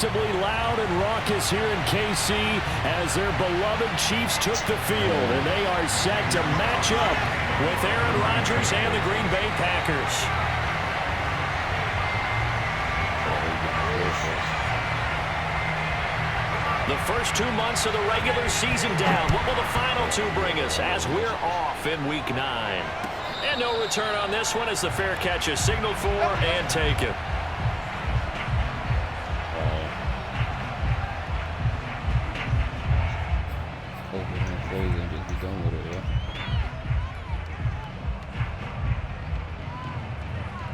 unacceptably loud and raucous here in KC as their beloved Chiefs took the field, and they are set to match up with Aaron Rodgers and the Green Bay Packers. The first 2 months of the regular season down. What will the final two bring us as we're off in Week 9? And no return on this one as the fair catch is signaled for and taken. And just be done with it, yeah.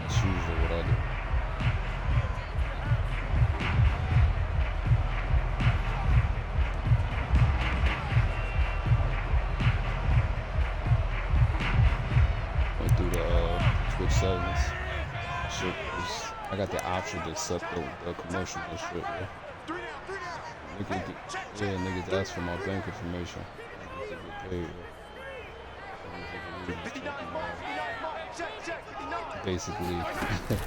That's usually what I do. Went through the Twitch settings. Shit was, I got the option to accept the commercial and shit, yeah. Niggas ask for my bank information. Basically.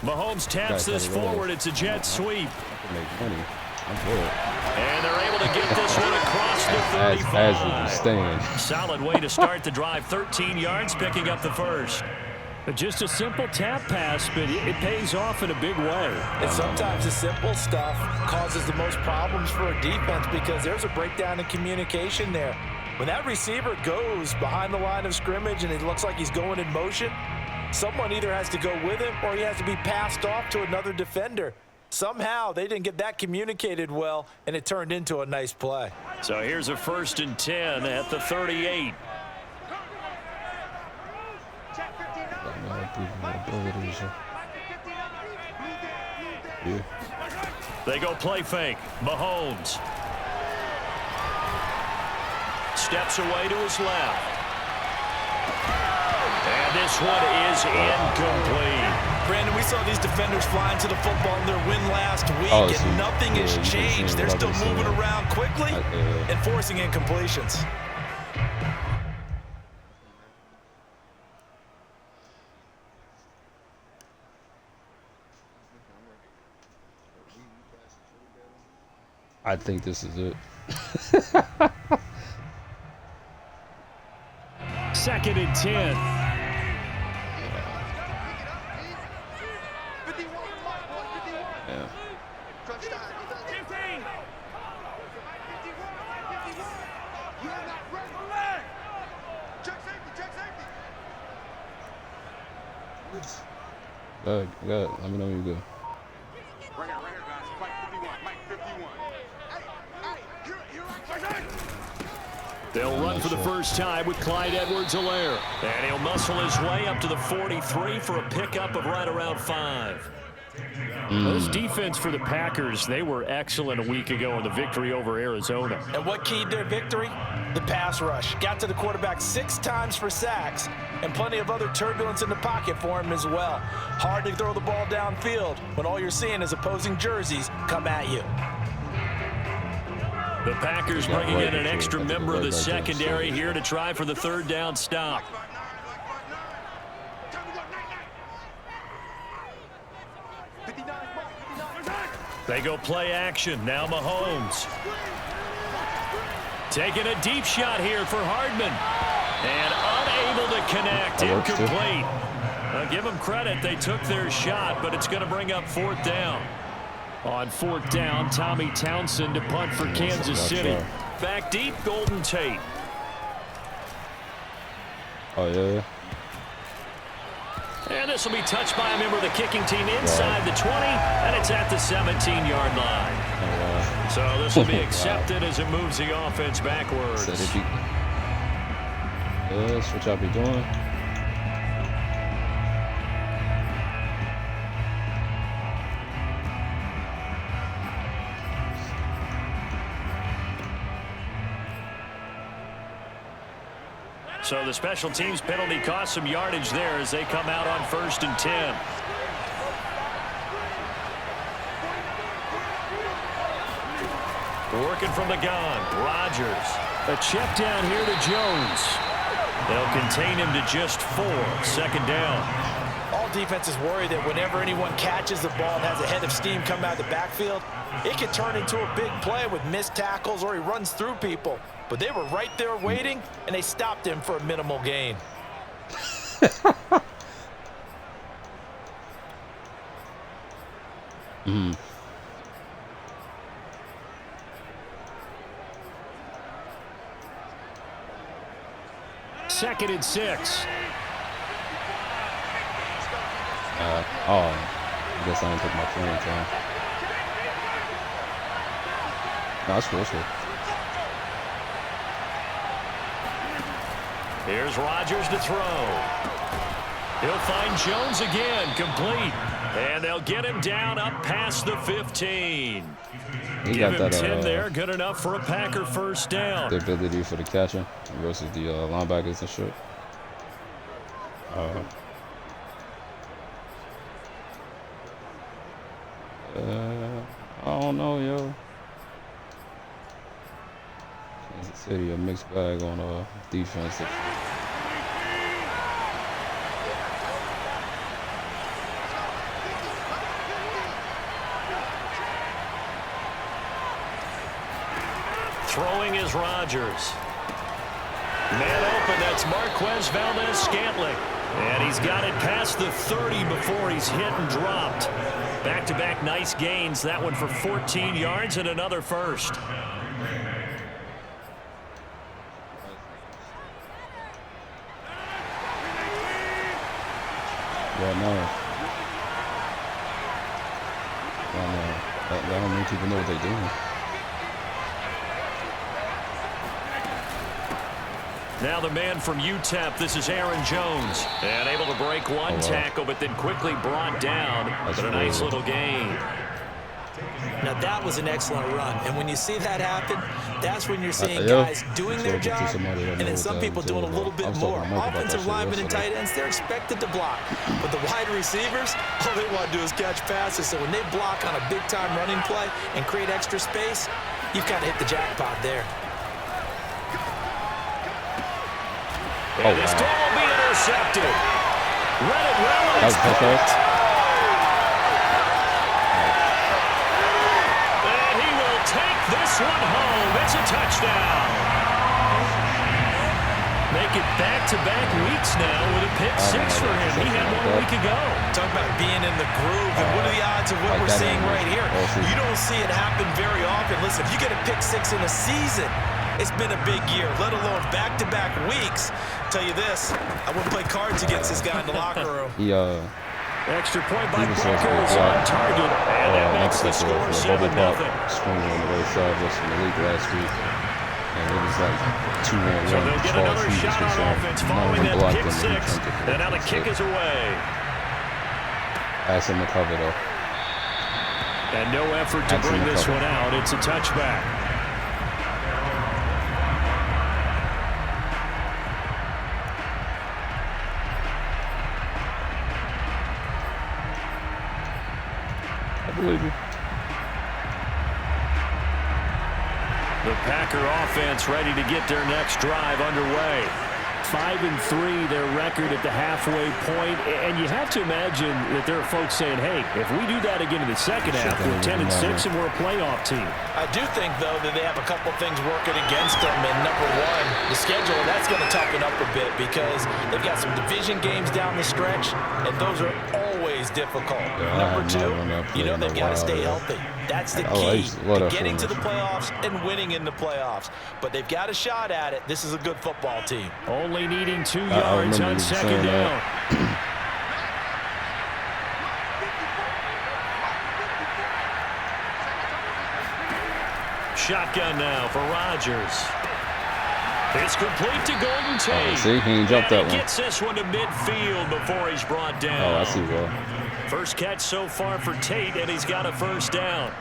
Mahomes taps this forward. It's a jet sweep. I can make money. I'm good. And they're able to get this one across the 35. As you can stand. Solid way to start the drive. 13 yards, picking up the first. But just a simple tap pass, but it pays off in a big way. And sometimes the simple stuff causes the most problems for a defense because there's a breakdown in communication there. When that receiver goes behind the line of scrimmage and it looks like he's going in motion, someone either has to go with him or he has to be passed off to another defender. Somehow they didn't get that communicated well, and it turned into a nice play. So here's a 1st and 10 at the 38. Yeah. They go play fake. Mahomes steps away to his left. And this one is incomplete. Brandon, we saw these defenders flying to the football in their win last week, and nothing has changed. They're still moving around quickly and forcing incompletions. I think this is it. 2nd and 10. Yeah. Good. Let me know when you're good. They'll run for the first time with Clyde Edwards-Helaire. And he'll muscle his way up to the 43 for a pickup of right around 5. Those defense for the Packers, they were excellent a week ago in the victory over Arizona. And what keyed their victory? The pass rush. Got to the quarterback 6 times for sacks, and plenty of other turbulence in the pocket for him as well. Hard to throw the ball downfield when all you're seeing is opposing jerseys come at you. The Packers bringing in an extra member of the secondary here to try for the 3rd down stop. They go play action. Now Mahomes. Taking a deep shot here for Hardman. And unable to connect. Incomplete. I'll give them credit. They took their shot, but it's going to bring up 4th down. On 4th down, Tommy Townsend to punt for Kansas City. Back deep, Golden Tate. Oh, yeah. And this will be touched by a member of the kicking team inside the 20, and it's at the 17-yard line. So this will be accepted as it moves the offense backwards. That's what y'all be doing. So the special teams penalty cost some yardage there as they come out on 1st and 10. Working from the gun, Rodgers. A check down here to Jones. They'll contain him to just 4. 2nd down. All defense is worried that whenever anyone catches the ball and has a head of steam come out of the backfield, it can turn into a big play with missed tackles or he runs through people. But they were right there waiting, and they stopped him for a minimal gain. Second and 6. I guess I didn't take my playing time. No, that's cool, that's cool. Here's Rodgers to throw. He'll find Jones again, complete. And they'll get him down up past the 15. He Give got him that 10 there, good enough for a Packer first down. the ability for the catcher versus the linebackers and shit. I don't know, yo. Kansas City, a mixed bag on defense. Throwing is Rodgers. Man open, that's Marquez Valdez-Scantling. And he's got it past the 30 before he's hit and dropped. Back-to-back nice gains. That one for 14 yards and another first. Yeah, no. That don't mean people know what they're doing. Now the man from UTEP, this is Aaron Jones. And able to break one tackle, but then quickly brought down. But a nice little gain. Now that was an excellent run. And when you see that happen, that's when you're seeing guys doing their job, and then some people doing a little bit more. Offensive linemen and tight ends, they're expected to block. But the wide receivers, all they want to do is catch passes. So when they block on a big-time running play and create extra space, you've kind of hit the jackpot there. And this ball will be intercepted. Read it well, and it's caught. And he will take this one home. It's a touchdown. Make it back-to-back weeks now with a pick six for him. He had 1 week ago. Talk about being in the groove, and what are the odds of what we're seeing right here? You don't see it happen very often. Listen, if you get a pick six in a season, it's been a big year, let alone back-to-back weeks. Tell you this, I wouldn't play cards against this guy in the locker room. Extra point by Broncos on target, and that makes the score 7-0. Swinging on the right side versus Malik last week. And it was like 2-1. So they'll get another shot on offense following that pick six. And now the kick is away. Ask him to cover, though. And no effort to bring this one out. It's a touchback. I believe you. The Packer offense ready to get their next drive underway. 5-3, their record at the halfway point. And you have to imagine that there are folks saying, hey, if we do that again in the second half, we're 10-6 and we're a playoff team. I do think, though, that they have a couple things working against them. And number one, the schedule, that's going to toughen up a bit because they've got some division games down the stretch, and those are always difficult. Number two, you know they've got to stay healthy. That's the key to getting to the playoffs and winning in the playoffs. But they've got a shot at it. This is a good football team. Only needing 2 yards on second down. Shotgun now for Rodgers. It's complete to Golden Tate. See, he ain't jumped that one. He gets this one to midfield before he's brought down. Oh, I see, bro. First catch so far for Tate, and he's got a first down.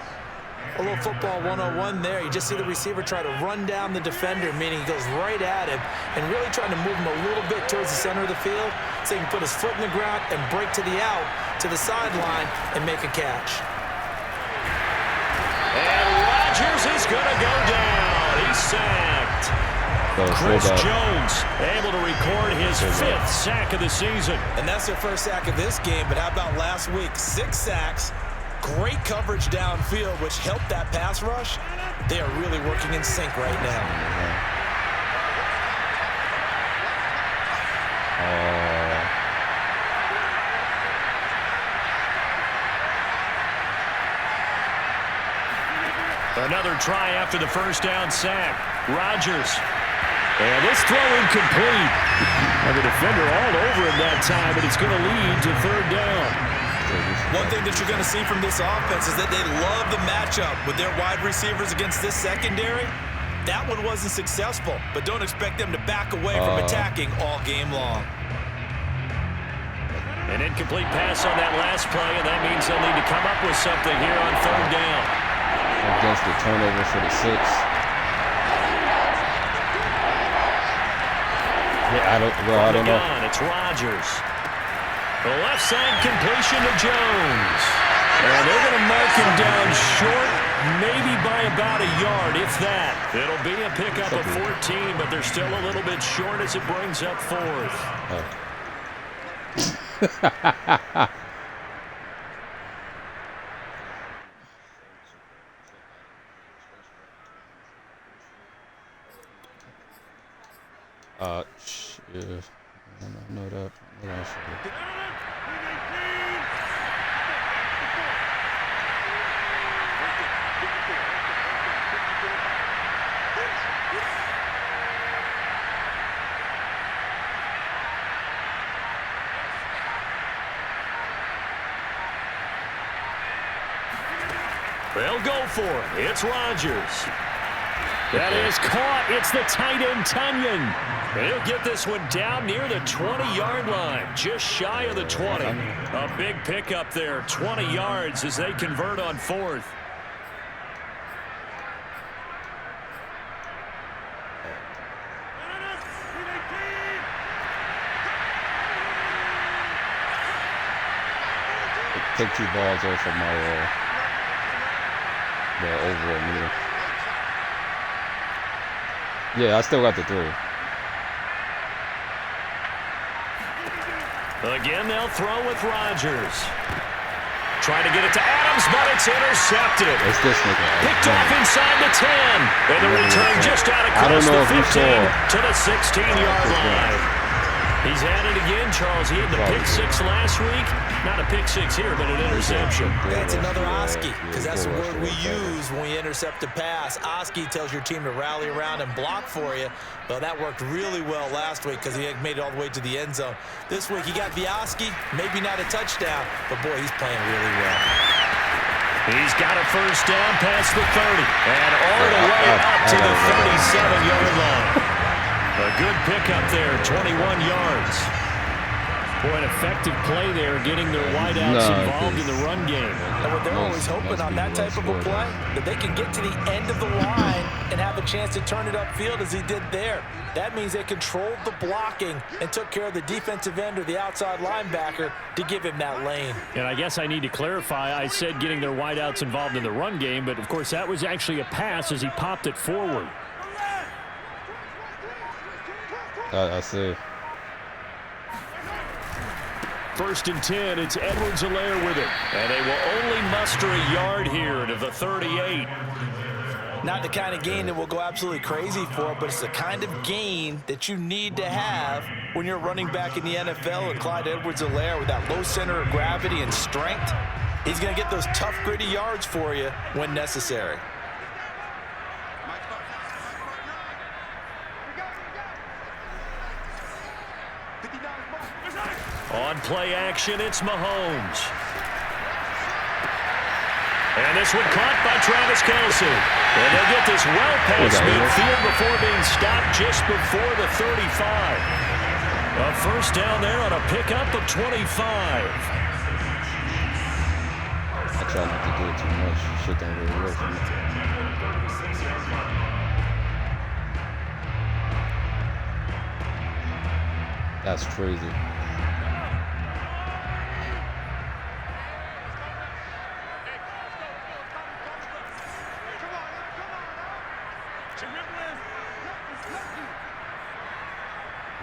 A little football 101 there. You just see the receiver try to run down the defender, meaning he goes right at him and really trying to move him a little bit towards the center of the field so he can put his foot in the ground and break to the out, to the sideline, and make a catch. And Rodgers is going to go down. He's sacked. Chris Jones able to record his 5th sack of the season. And that's their first sack of this game, but how about last week? 6 sacks, great coverage downfield, which helped that pass rush. They are really working in sync right now. Another try after the first down sack. Rodgers. And this throw incomplete. And the defender all over him that time, but it's going to lead to 3rd down. One thing that you're going to see from this offense is that they love the matchup with their wide receivers against this secondary. That one wasn't successful, but don't expect them to back away from attacking all game long. An incomplete pass on that last play, and that means they'll need to come up with something here on 3rd down. Against the turnover for the 6. Yeah, I don't know. It's Rodgers. The left side completion to Jones. And they're going to mark him down short, maybe by about a yard, if that. It'll be a pickup of 14, but they're still a little bit short as it brings up 4th. Yeah, I know that. They'll go for it. It's Rodgers. That is caught. It's the tight end, Tunyon. He'll get this one down near the 20-yard line, just shy of the 20. A big pickup there, 20 yards as they convert on 4th. Take 2 balls off of my the overall meter. Yeah, I still got the 3. Again, they'll throw with Rodgers. Trying to get it to Adams, but it's intercepted. It's this nigga. Picked off inside the 10. And the return just out across the 15 to the 16-yard line. He's had it again, Charles. He had the pick 6 last week. Not a pick 6 here, but an interception. That's another Oski, because that's the word we use when we intercept a pass. Oski tells your team to rally around and block for you. Well, that worked really well last week because he had made it all the way to the end zone. This week he got the Oski, maybe not a touchdown, but boy, he's playing really well. He's got a first down past the 30 and all the way up to the 37-yard line. A good pickup there, 21 yards. Boy, an effective play there, getting their wideouts involved in the run game. And what they're always hoping on that type of a play, that they can get to the end of the line and have a chance to turn it upfield as he did there. That means they controlled the blocking and took care of the defensive end or the outside linebacker to give him that lane. And I guess I need to clarify, I said getting their wideouts involved in the run game, but of course that was actually a pass as he popped it forward. I see. 1st and 10, it's Edwards-Helaire with it. And they will only muster a yard here to the 38. Not the kind of gain that will go absolutely crazy for, but it's the kind of gain that you need to have when you're running back in the NFL. And Clyde Edwards-Helaire, with that low center of gravity and strength, he's going to get those tough, gritty yards for you when necessary. On play action, it's Mahomes. And this one caught by Travis Kelce. And they'll get this well past midfield before being stopped just before the 35. A first down there on a pickup of 25. I try not to do it too much. Shit don't really work for me. That's crazy.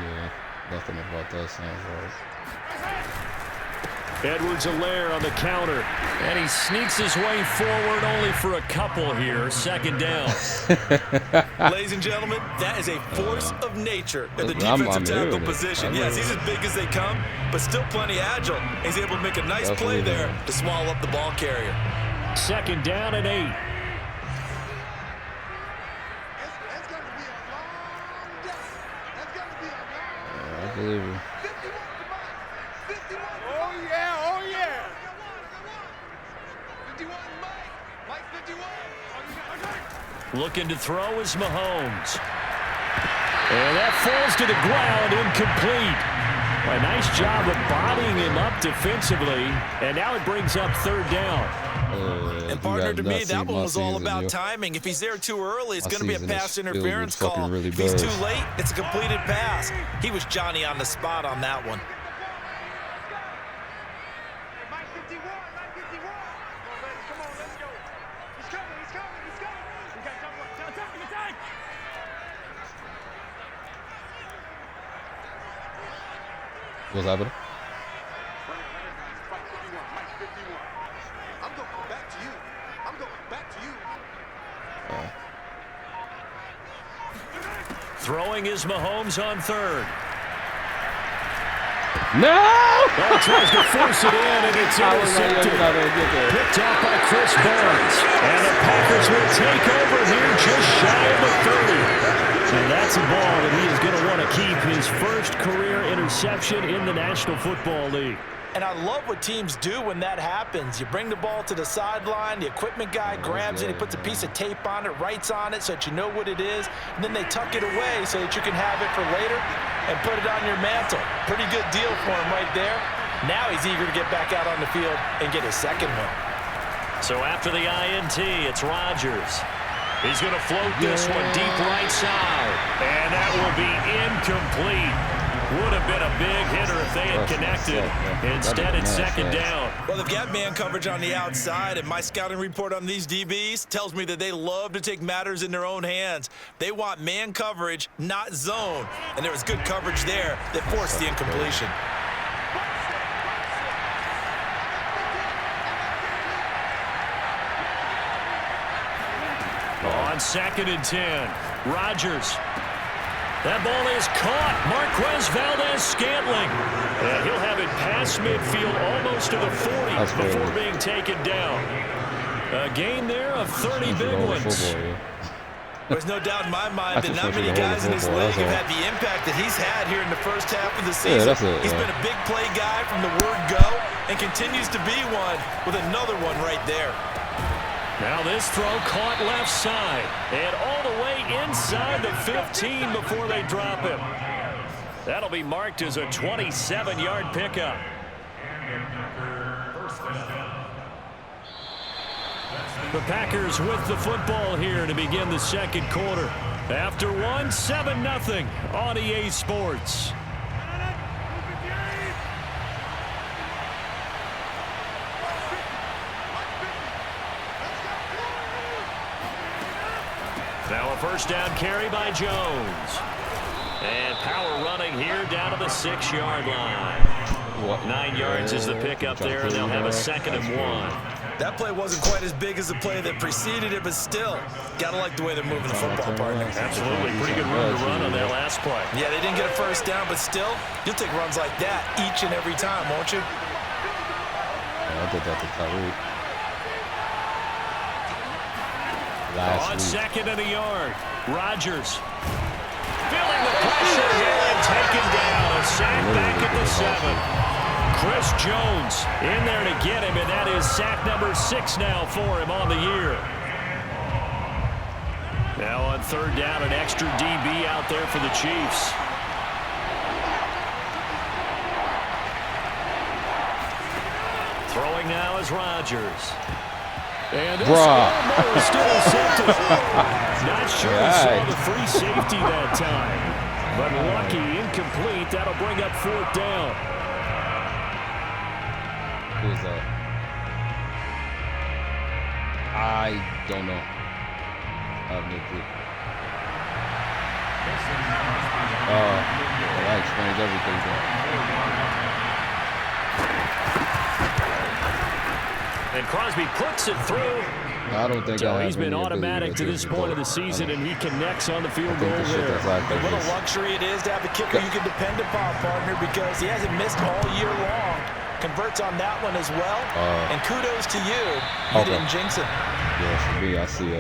Yeah, nothing about that sounds right. Edwards-Helaire on the counter. And he sneaks his way forward only for a couple here. Second down. Ladies and gentlemen, that is a force of nature in the defensive tackle position. Yes, he's as big as they come, but still plenty agile. He's able to make a nice play there to swallow up the ball carrier. Second down and 8. I believe you. Looking to throw is Mahomes. And that falls to the ground, incomplete. A nice job of bodying him up defensively, and now it brings up third down. And partner, to me, that one was all about timing. If he's there too early, it's going to be a pass interference call. If he's too late, it's a completed pass. He was Johnny on the spot on that one. What's happening? I'm going back to you. I'm going back to you. Throwing is Mahomes on third. No! Well, tries to force it in, and it's intercepted. Picked off by Chris Barnes. And the Packers will take over here just shy of the 30. And that's a ball that he is going to want to keep, his first career interception in the National Football League. And I love what teams do when that happens. You bring the ball to the sideline, the equipment guy grabs it, he puts a piece of tape on it, writes on it so that you know what it is, and then they tuck it away so that you can have it for later and put it on your mantle. Pretty good deal for him right there. Now he's eager to get back out on the field and get his second one. So after the INT, it's Rodgers. He's going to float this one deep right side, and that will be incomplete. Would have been a big hitter if they had connected. Instead, it's second down. Well, they've got man coverage on the outside, and my scouting report on these DBs tells me that they love to take matters in their own hands. They want man coverage, not zone. And there was good coverage there that forced the incompletion. On second and 10, Rodgers. That ball is caught. Marquez Valdez-Scantling. And he'll have it past midfield almost to the 40 before being taken down. A gain there of 30 big ones. There's no doubt in my mind that not many guys in this league have had the impact that he's had here in the first half of the season. He's been a big play guy from the word go and continues to be one with another one right there. Now this throw caught left side and all the way inside the 15 before they drop him. That'll be marked as a 27-yard pickup. The Packers with the football here to begin the second quarter. After one, 7-0 on EA Sports. Now a first down carry by Jones. And power running here down to the 6-yard line. 9 yards is the pickup there, and they'll have a 2nd and 1. That play wasn't quite as big as the play that preceded it, but still, gotta like the way they're moving the football, partner. Absolutely, pretty good room to run on that last play. Yeah, they didn't get a first down, but still, you'll take runs like that each and every time, won't you? Yeah, I did that to Tyreek. On second and a yard, Rodgers feeling the pressure here and taken down. A sack back at the 7. Chris Jones in there to get him, and that is sack number 6 now for him on the year. Now on third down, an extra DB out there for the Chiefs. Throwing now is Rodgers. And this almost intercepted. Not sure he saw the free safety that time. But lucky, incomplete. That'll bring up 4th down. Who's that? I don't know. I have no clue. That explains everything, And Crosby puts it through. I don't think So he's been automatic to this point of the season, and he connects on the field goal there. And what a luxury it is to have a kicker you can depend upon, partner, because he hasn't missed all year long. Converts on that one as well. And kudos to you. You didn't jinx it. Yeah, for me, I see.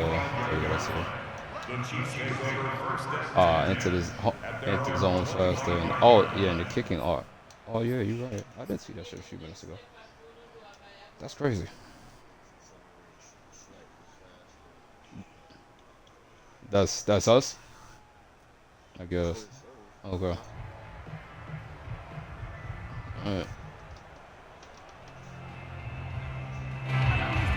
Into the zone faster. And, and the kicking art. Oh yeah, you're right. I did see that shit a few minutes ago. That's crazy. That's us? I guess. Okay. Alright.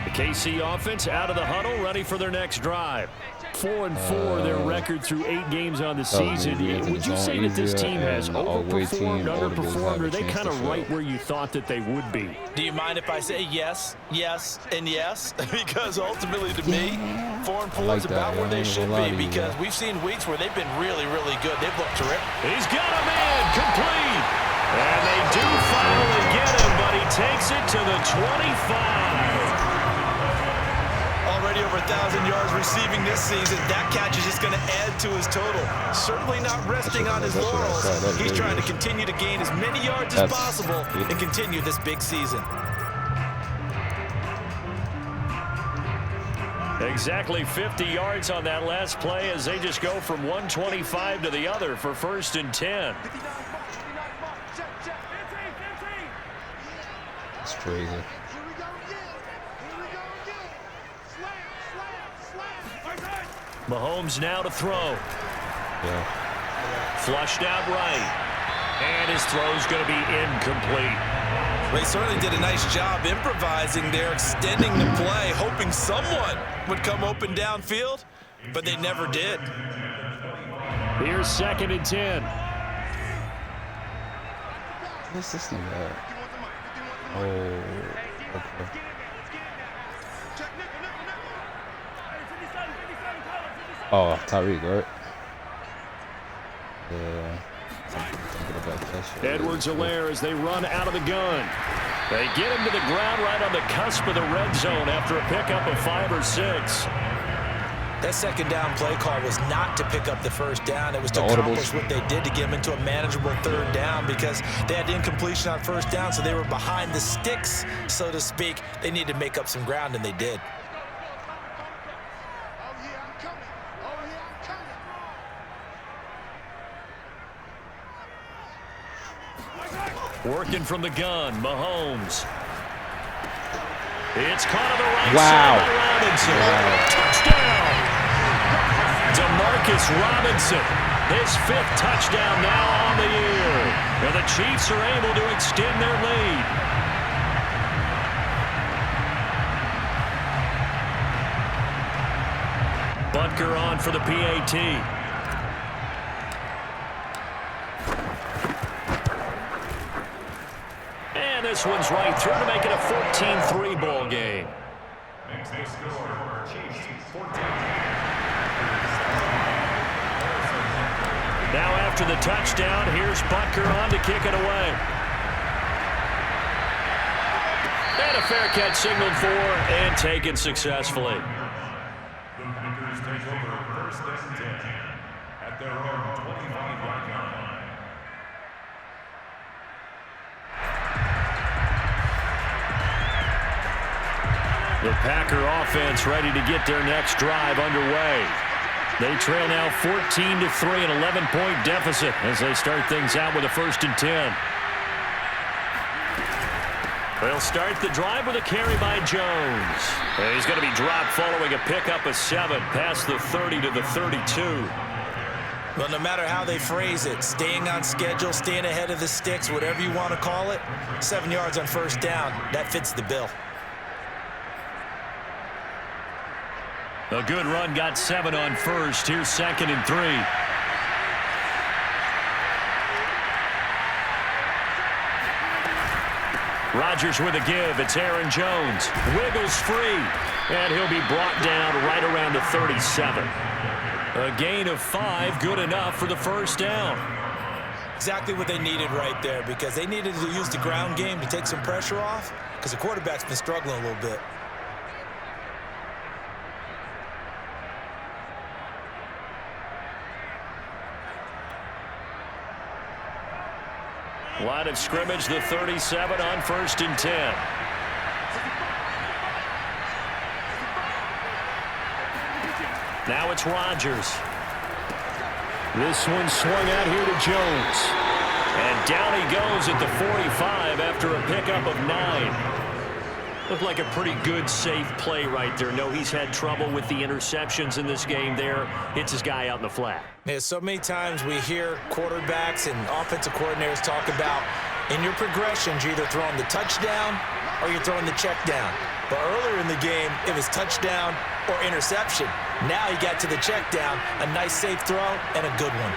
The KC offense out of the huddle, ready for their next drive. 4-4, their record through 8 games on the season. Would you say that this team has overperformed, underperformed, or are they kind of right where you thought that they would be? Do you mind if I say yes, yes, and yes? Because ultimately to me, 4-4 is about where they should be, because we've seen weeks where they've been really, really good. They've looked terrific. He's got a man complete. And they do finally get him, but he takes it to the 25. Already over 1,000 yards receiving this season. That catch is just going to add to his total. Certainly not resting on his laurels. He's trying to continue to gain as many yards as possible and continue this big season. Exactly 50 yards on that last play as they just go from 125 to the other for 1st and 10. That's crazy. Mahomes now to throw. Yeah. Flushed out right. And his throw's going to be incomplete. They certainly did a nice job improvising there, extending the play, hoping someone would come open downfield, but they never did. Here's 2nd and 10. What's this thing at? Oh, okay. Oh, Tyreek, right? Yeah. Edwards-Helaire as they run out of the gun. They get him to the ground right on the cusp of the red zone after a pickup of 5 or 6. That 2nd down play call was not to pick up the 1st down. It was to accomplish what they did to get them into a manageable 3rd down, because they had incompletion on 1st down, so they were behind the sticks, so to speak. They needed to make up some ground, and they did. Working from the gun, Mahomes. It's caught on the right Wow. side by Robinson. Touchdown! Demarcus Robinson, his 5th touchdown now on the year. And the Chiefs are able to extend their lead. Butker on for the PAT. This one's right through to make it a 14-3 ball game. Now after the touchdown, here's Butker on to kick it away. And a fair catch signaled for and taken successfully. The Packers take over 1st and 10 at their own 25-yard line. The Packer offense ready to get their next drive underway. They trail now 14-3, an 11-point deficit as they start things out with a 1st and 10. They'll start the drive with a carry by Jones. And he's going to be dropped following a pickup of 7 past the 30 to the 32. Well, no matter how they phrase it, staying on schedule, staying ahead of the sticks, whatever you want to call it, 7 yards on 1st down, that fits the bill. A good run got 7 on 1st. Here's 2nd and 3. Rodgers with a give. It's Aaron Jones. Wiggles free. And he'll be brought down right around the 37. A gain of 5, good enough for the 1st down. Exactly what they needed right there, because they needed to use the ground game to take some pressure off, because the quarterback's been struggling a little bit. Line of scrimmage, the 37 on 1st and 10. Now it's Rodgers. This one swung out here to Jones. And down he goes at the 45 after a pickup of 9. Looked like a pretty good, safe play right there. No, he's had trouble with the interceptions in this game there. Hits his guy out in the flat. Yeah, so many times we hear quarterbacks and offensive coordinators talk about in your progressions, you're either throwing the touchdown or you're throwing the check down. But earlier in the game, it was touchdown or interception. Now he got to the check down, a nice safe throw and a good one.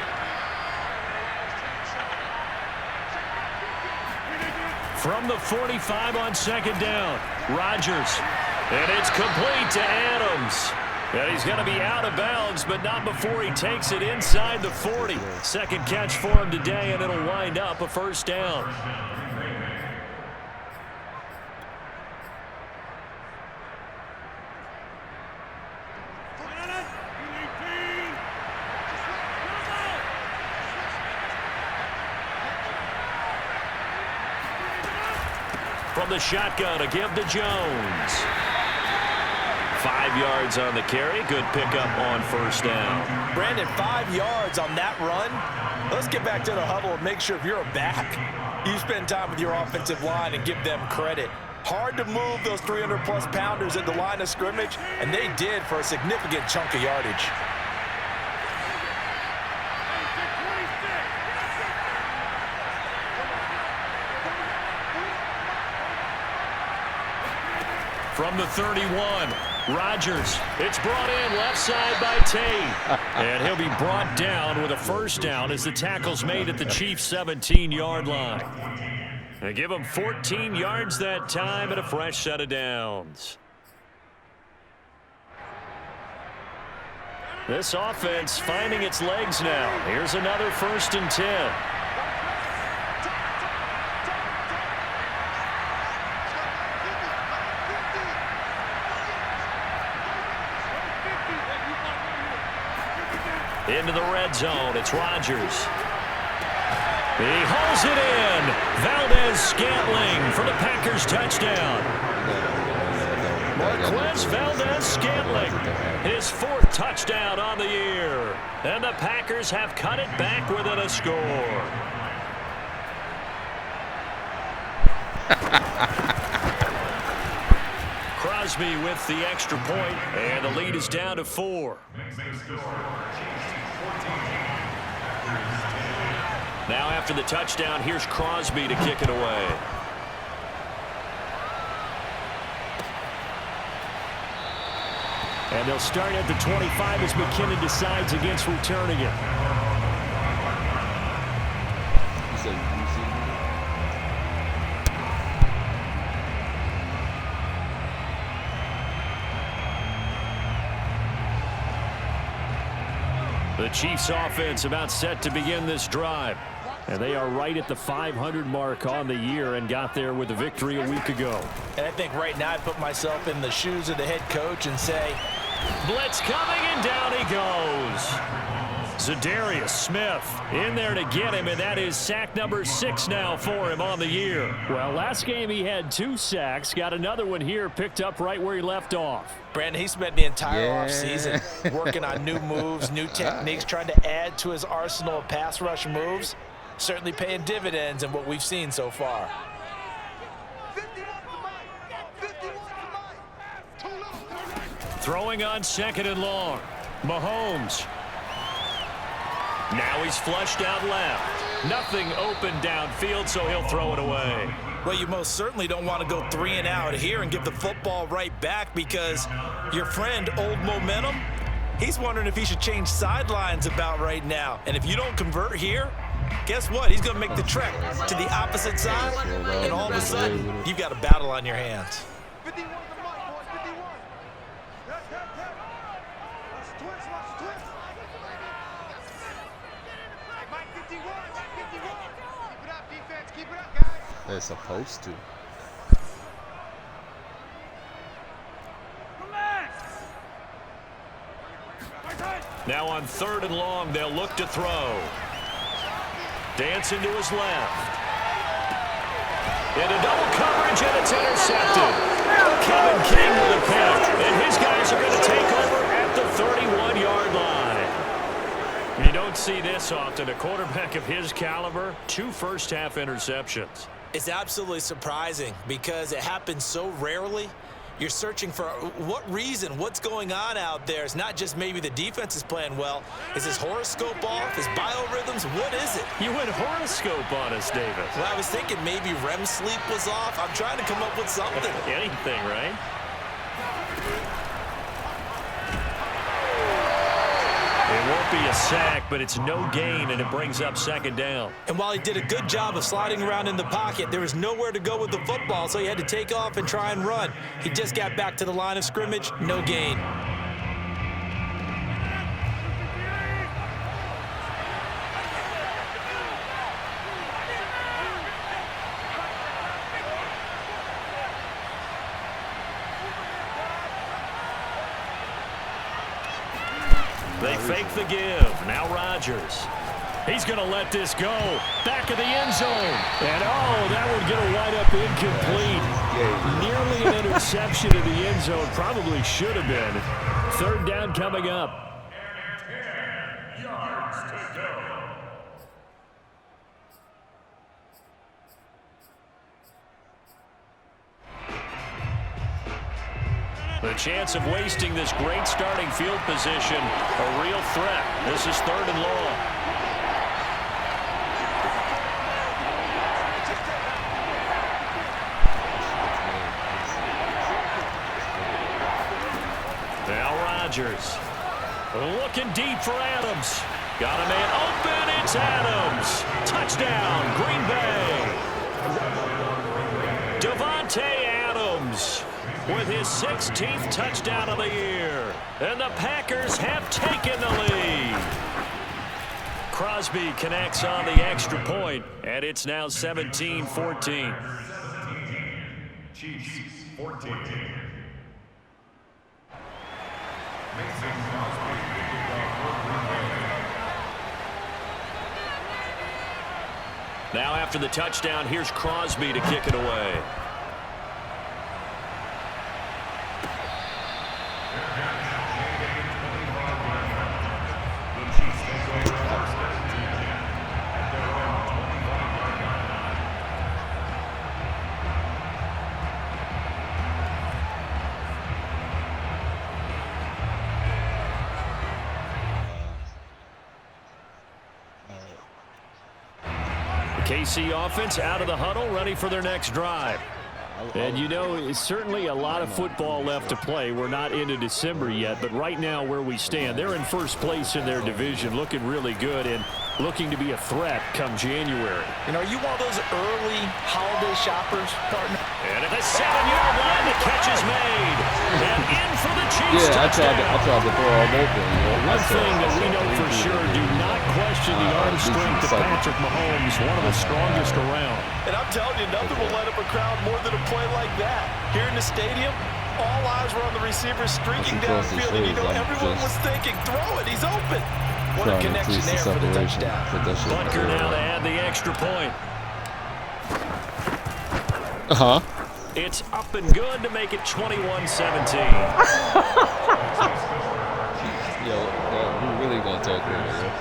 From the 45 on 2nd down, Rodgers. And it's complete to Adams. And he's going to be out of bounds, but not before he takes it inside the 40. Second catch for him today, and it'll wind up a 1st down. From the shotgun, a give to Jones. 5 yards on the carry. Good pickup on 1st down. Brandon, 5 yards on that run. Let's get back to the huddle and make sure if you're a back, you spend time with your offensive line and give them credit. Hard to move those 300-plus pounders at the line of scrimmage, and they did for a significant chunk of yardage. From the 31, Rodgers. It's brought in left side by Tate. And he'll be brought down with a 1st down as the tackle's made at the Chiefs' 17-yard line. They give him 14 yards that time and a fresh set of downs. This offense finding its legs now. Here's another 1st and 10. Into the red zone. It's Rodgers. He hauls it in. Valdez-Scantling for the Packers touchdown. Marquez Valdez-Scantling, his 4th touchdown on the year. And the Packers have cut it back within a score. Crosby with the extra point, and the lead is down to 4. Now after the touchdown, here's Crosby to kick it away. And they'll start at the 25 as McKinnon decides against returning it. The Chiefs offense about set to begin this drive. And they are right at the 500 mark on the year and got there with a victory a week ago. And I think right now I put myself in the shoes of the head coach and say, blitz coming, and down he goes. Za'Darius Smith in there to get him, and that is sack number 6 now for him on the year. Well, last game he had 2 sacks. Got another one here picked up right where he left off. Brandon, he spent the entire offseason working on new moves, new techniques, trying to add to his arsenal of pass rush moves. Certainly paying dividends in what we've seen so far. Throwing on 2nd and long. Mahomes. Now he's flushed out left. Nothing open downfield, so he'll throw it away. Well, you most certainly don't want to go 3 and out here and give the football right back, because your friend, Old Momentum, he's wondering if he should change sidelines about right now. And if you don't convert here, guess what? He's going to make the trek to the opposite side, and all of a sudden, you've got a battle on your hands. 51 to Mike, boys, 51. Let's twist, let's twist. Mike 51, Mike 51. They're supposed to. Now on 3rd and long, they'll look to throw. Dancing to his left. Into double coverage, and it's intercepted. Kevin King with a pick, and his guys are going to take over at the 31-yard line. You don't see this often. A quarterback of his caliber, 2 first-half interceptions. It's absolutely surprising because it happens so rarely. You're searching for what reason, what's going on out there. It's not just maybe the defense is playing well. Is his horoscope off? His biorhythms? What is it? You went horoscope on us, Davis. Well, I was thinking maybe REM sleep was off. I'm trying to come up with something. Anything, right? It won't be a sack, but it's no gain, and it brings up 2nd down. And while he did a good job of sliding around in the pocket, there was nowhere to go with the football, so he had to take off and try and run. He just got back to the line of scrimmage, no gain. They fake the give. Now Rodgers. He's going to let this go. Back of the end zone. And, oh, that one going to wind up incomplete. Nearly an interception in the end zone. Probably should have been. 3rd down coming up. 10 yards to go. The chance of wasting this great starting field position, a real threat. This is 3rd and long. Now Rodgers. Looking deep for Adams. Got a man open. It's Adams. Touchdown, Green Bay. Devontae Adams with his 16th touchdown of the year. And the Packers have taken the lead. Crosby connects on the extra point, and it's now 17-14. Chiefs 14. Now after the touchdown, here's Crosby to kick it away. KC offense out of the huddle, ready for their next drive. And, you know, it's certainly a lot of football left to play. We're not into December yet, but right now where we stand, they're in first place in their division, looking really good and looking to be a threat come January. You know, are you one of those early holiday shoppers, partner? And at the 7-yard line, the catch is made. And in for the Chiefs touchdown. I tried to throw them open. You know? One thing that we know for sure, do not question the arm strength of Patrick Mahomes, one of the strongest around. And I'm telling you, nothing will light up a crowd more than a play like that. Here in the stadium, all eyes were on the receiver streaking downfield, and you know everyone was thinking, throw it, he's open. What a connection there for the touchdown. Butker now to add the extra point. It's up and good to make it 21-17. Yo, we really gonna talk over here.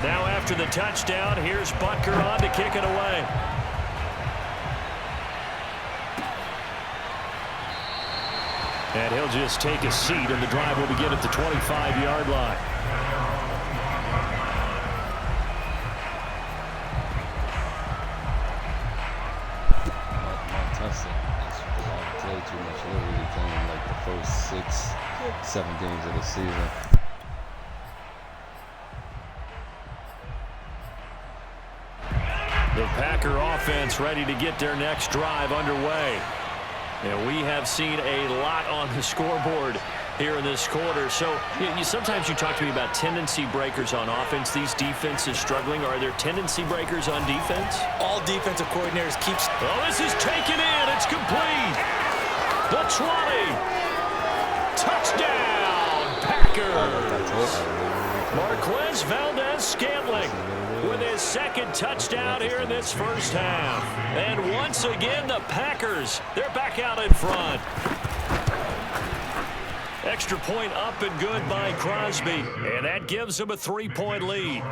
Now after the touchdown, here's Butker on to kick it away. And he'll just take a seat, and the drive will begin at the 25-yard line. Fantastic. I played too much. I really playing like the first 6-7 games of the season. The Packer offense ready to get their next drive underway. And we have seen a lot on the scoreboard here in this quarter. So sometimes you talk to me about tendency breakers on offense. These defenses struggling. Are there tendency breakers on defense? All defensive coordinators keep... Oh, this is taken in. It's complete. The 20. Touchdown, Packers. Marquez Valdez-Scantling with his second touchdown here in this first half. And once again, the Packers, they're back out in front. Extra point up and good by Crosby. And that gives them a 3-point lead.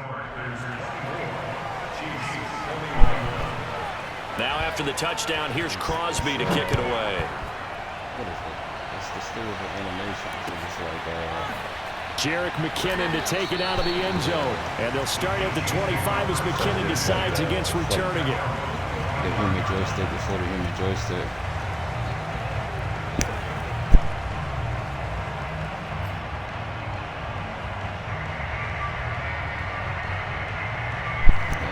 Now after the touchdown, here's Crosby to kick it away. What is it? It's the still of the animation. It's like, Jerick McKinnon to take it out of the end zone. And they'll start at the 25 as McKinnon decides against returning it. they win the joystick before they win the joystick.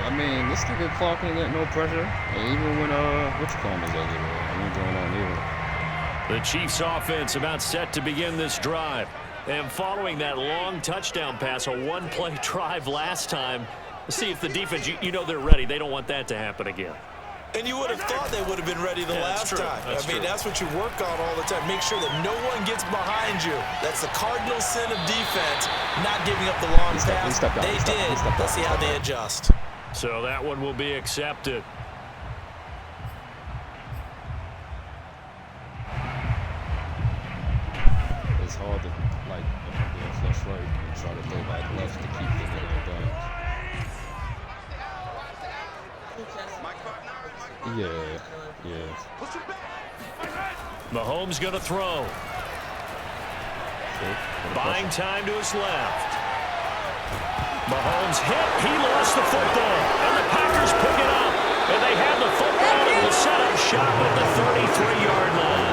I mean, this nigga Clark ain't got no pressure. And even when what you call him is over there, I ain't going on either. The Chiefs offense about set to begin this drive. And following that long touchdown pass, a one-play drive last time, see if the defense, you know they're ready. They don't want that to happen again. And you would have thought they would have been ready the last time. I mean, that's what you work on all the time. Make sure that no one gets behind you. That's the cardinal sin of defense, not giving up the long pass. They did. Let's see how they adjust. So that one will be accepted. It's hard to, like, flush right and try to throw back left to keep the nigga down. Yeah. Mahomes going to throw. Buying time to his left. Mahomes hit. He lost the football. And the Packers pick it up. And they have the football and will set up shop at the 33-yard line.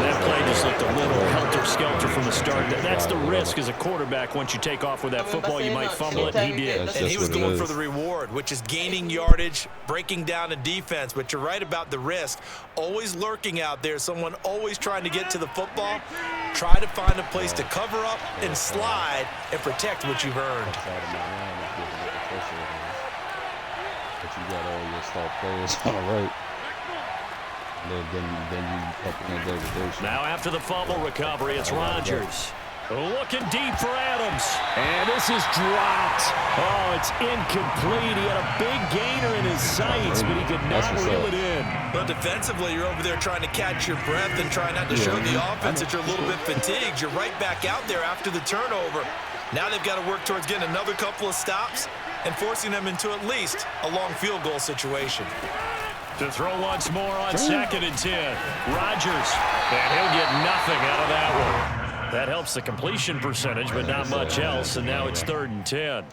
That play just looked a little helter-skelter from the start. That's the risk as a quarterback. Once you take off with that football, you might fumble it, and he did. And he was going for the reward, which is gaining yardage, breaking down a defense. But you're right about the risk. Always lurking out there, someone always trying to get to the football. Try to find a place to cover up and slide and protect what you've earned. But you got all your star players on the right. Then you up in the degradation. Now after the fumble recovery, it's Rodgers. Looking deep for Adams. And this is dropped. Oh, it's incomplete. He had a big gainer in his sights, but he could not reel it in. But defensively, you're over there trying to catch your breath and trying not to show the offense that you're a little bit fatigued. You're right back out there after the turnover. Now they've got to work towards getting another couple of stops and forcing them into at least a long field goal situation. To throw once more on 2nd and 10. Rodgers. And he'll get nothing out of that one. That helps the completion percentage, but not much else. And now it's 3rd and 10.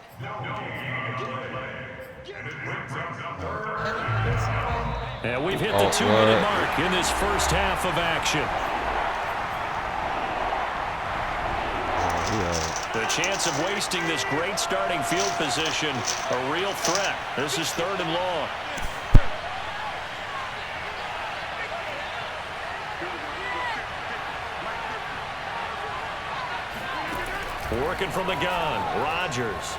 And we've hit the 2-minute mark in this first half of action. The chance of wasting this great starting field position, a real threat. This is 3rd and long. Working from the gun, Rodgers.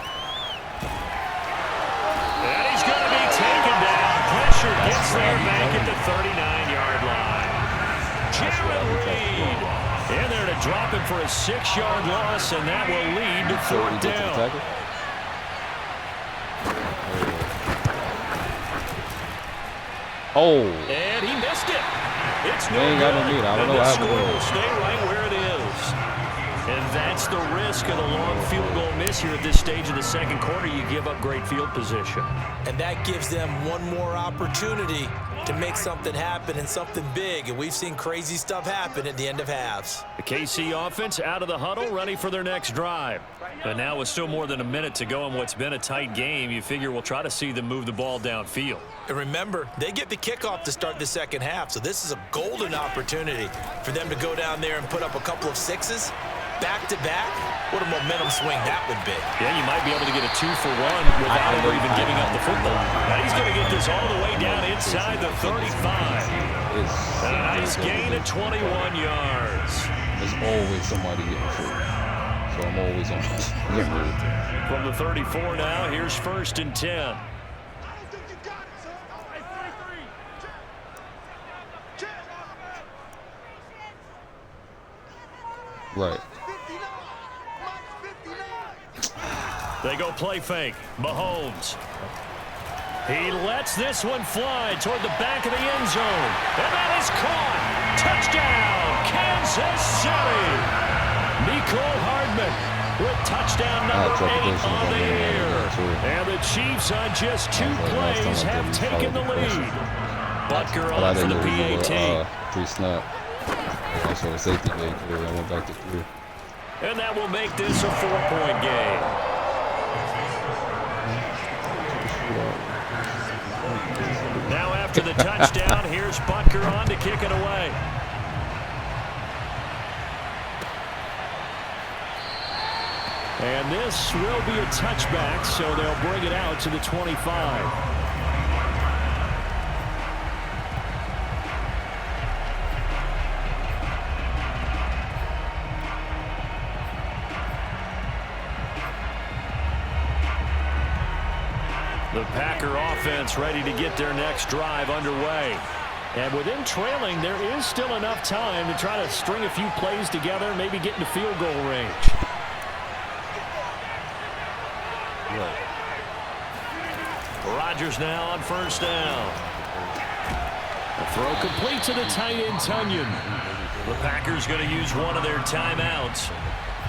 And he's going to be taken down. Pressure gets there back at the 39-yard line. Jared Reed in there to drop him for a 6-yard loss, and that will lead to 4th down. Oh. And he missed it. It's no ain't got no good. need. I don't know the what score happened. will stay right where it is. And that's the risk of the long field goal miss here at this stage of the second quarter. You give up great field position. And that gives them one more opportunity to make something happen and something big. And we've seen crazy stuff happen at the end of halves. The KC offense out of the huddle, ready for their next drive. But now with still more than a minute to go in what's been a tight game, you figure we'll try to see them move the ball downfield. And remember, they get the kickoff to start the second half. So this is a golden opportunity for them to go down there and put up a couple of sixes back-to-back, what a momentum swing that would be. Yeah, you might be able to get a 2-for-1 without ever even giving up the football. Now he's going to get this all the way down inside the 35. And a nice gain of 21 yards. There's always somebody getting free. So I'm always on getting rid. From the 34 now, here's 1st and 10. Right. They go play fake. Mahomes. He lets this one fly toward the back of the end zone. And that is caught. Touchdown, Kansas City. Nicole Hardman with touchdown number 8 on the year. And the Chiefs on just 2 plays have taken the lead. Butker on for the PAT. Pre-snap. Also a safety leg here. I went back to 3. And that will make this a 4-point game. Now after the touchdown, here's Butker on to kick it away. And this will be a touchback, so they'll bring it out to the 25. The Packer offense ready to get their next drive underway. And with them trailing, there is still enough time to try to string a few plays together, maybe get into field goal range. Rodgers now on 1st down. The throw complete to the tight end, Tunyon. The Packers going to use one of their timeouts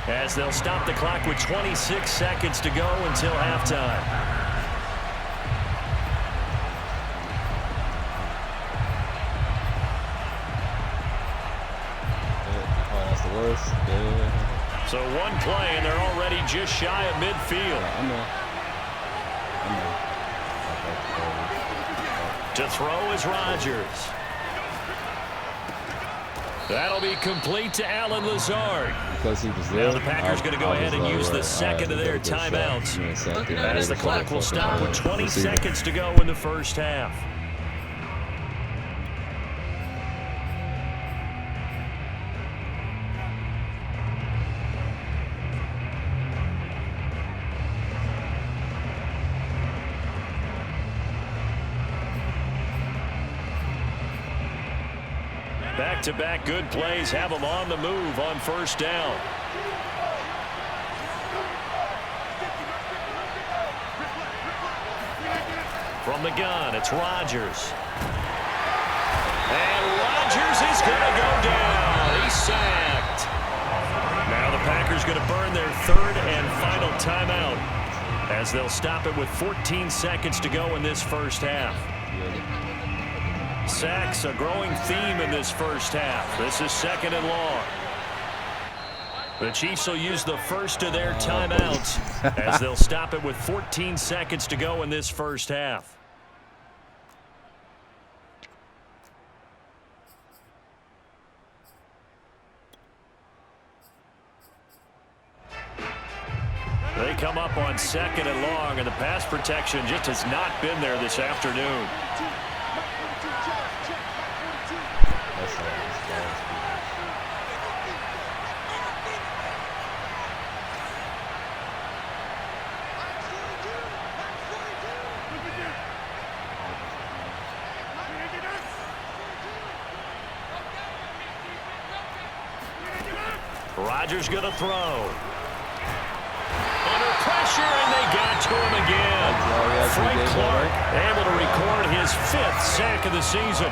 as they'll stop the clock with 26 seconds to go until halftime. So one play, and they're already just shy of midfield. To throw is Rodgers. That'll be complete to Allen Lazard. Because he was there, now the Packers going to go ahead and use the second of their timeouts. As the clock will stop with 20 seconds to go in the 1st half. Back-to-back good plays have them on the move on 1st down. From the gun, it's Rodgers. And Rodgers is going to go down. He's sacked. Now the Packers going to burn their 3rd and final timeout as they'll stop it with 14 seconds to go in this 1st half. Sacks, a growing theme in this 1st half. This is 2nd and long. The Chiefs will use the first of their timeouts as they'll stop it with 14 seconds to go in this 1st half. They come up on 2nd and long, and the pass protection just has not been there this afternoon. Rodgers going to throw. Under pressure, and they got to him again. Frank Clark able to record his 5th sack of the season.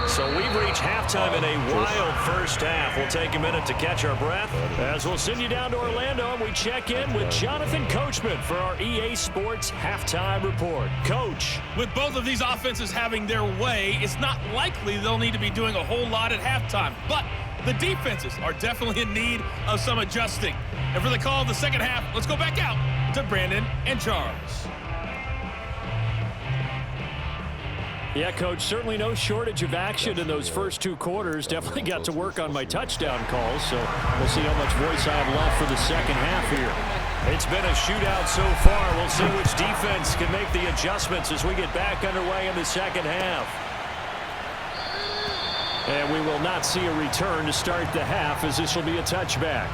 So we've reached halftime in a wild 1st half. We'll take a minute to catch our breath as we'll send you down to Orlando and we check in with Jonathan Coachman for our EA Sports Halftime Report. Coach. With both of these offenses having their way, it's not likely they'll need to be doing a whole lot at halftime. But the defenses are definitely in need of some adjusting. And for the call of the 2nd half, let's go back out to Brandon and Charles. Yeah, Coach, certainly no shortage of action in those first 2 quarters. Definitely got to work on my touchdown calls, so we'll see how much voice I have left for the second half here. It's been a shootout so far. We'll see which defense can make the adjustments as we get back underway in the second half. And we will not see a return to start the half, as this will be a touchback.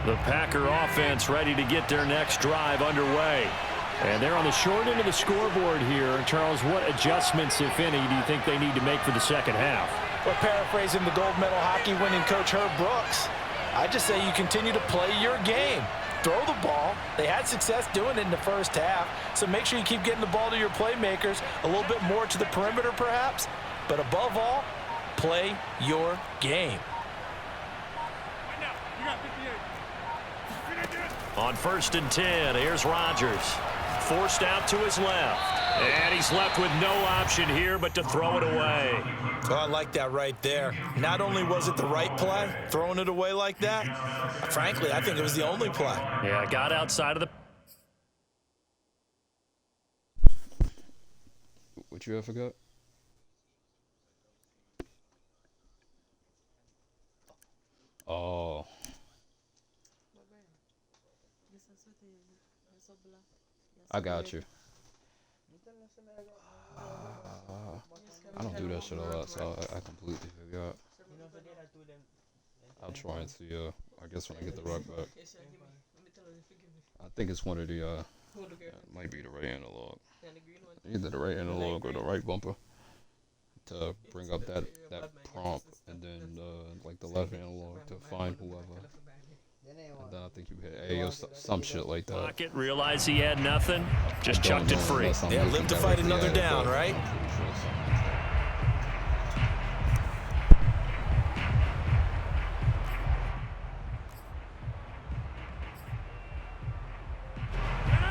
The Packer offense ready to get their next drive underway. And they're on the short end of the scoreboard here. Charles, what adjustments, if any, do you think they need to make for the second half? Well, paraphrasing the gold medal hockey winning coach Herb Brooks, I just say you continue to play your game. Throw the ball. They had success doing it in the first half, so make sure you keep getting the ball to your playmakers, a little bit more to the perimeter perhaps, but above all, play your game. On 1st and 10, here's Rodgers. Forced out to his left. And he's left with no option here but to throw it away. Oh, I like that right there. Not only was it the right play, throwing it away like that, frankly, I think it was the only play. Yeah, got outside of the... What you forgot? Oh. I got you. I don't do that shit a lot, so I completely forgot. I'll try and see, I guess when I get the rock back. I think it's one of the, it might be the right analog. Either the right analog or the right bumper to bring up that prompt, and then, like the left analog to find whoever. And then I think you hit A or some shit like that. Pocket realized he had nothing, just chucked it free. Yeah, live to fight another down, right?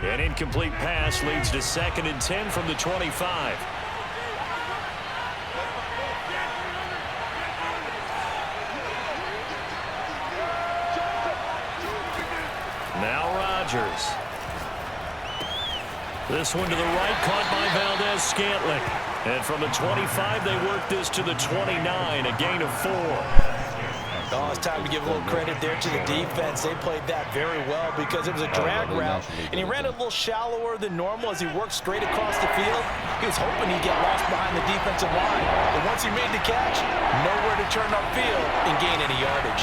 An incomplete pass leads to 2nd and 10 from the 25. Now Rodgers. This one to the right, caught by Valdez-Scantling. And from the 25, they work this to the 29, a gain of 4. Oh, it's time to give a little credit there to the defense. They played that very well because it was a drag route, and he ran a little shallower than normal as he worked straight across the field. He was hoping he'd get lost behind the defensive line, but once he made the catch, nowhere to turn upfield and gain any yardage.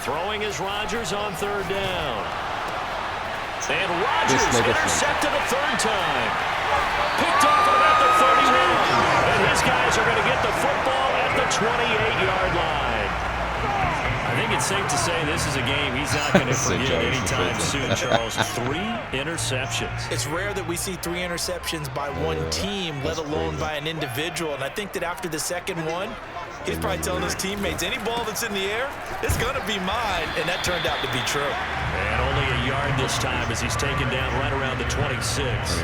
Throwing is Rodgers on 3rd down. And Rodgers intercepted a 3rd time. Picked off at about the 31. And his guys are going to get the football at the 28-yard line. I think it's safe to say this is a game he's not going to forget anytime soon, Charles. 3 interceptions. It's rare that we see 3 interceptions by one team, let alone by an individual. And I think that after the second one, he's probably telling his teammates, any ball that's in the air, it's going to be mine. And that turned out to be true. And only a yard this time as he's taken down right around the 26.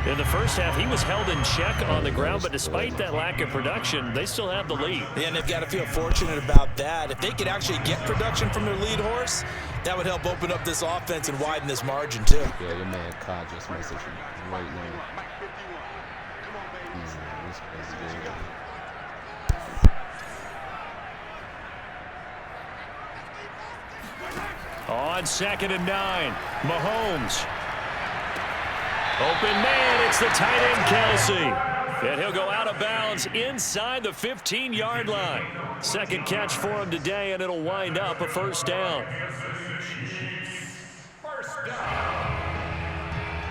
In the first half, he was held in check on the ground, but despite that lack of production, they still have the lead. Yeah, and they've got to feel fortunate about that. If they could actually get production from their lead horse, that would help open up this offense and widen this margin, too. Yeah, your man Kai just messaged me right now. On 2nd and 9, Mahomes. Open man, it's the tight end, Kelsey. And he'll go out of bounds inside the 15-yard line. Second catch for him today, and it'll wind up a 1st down. First down.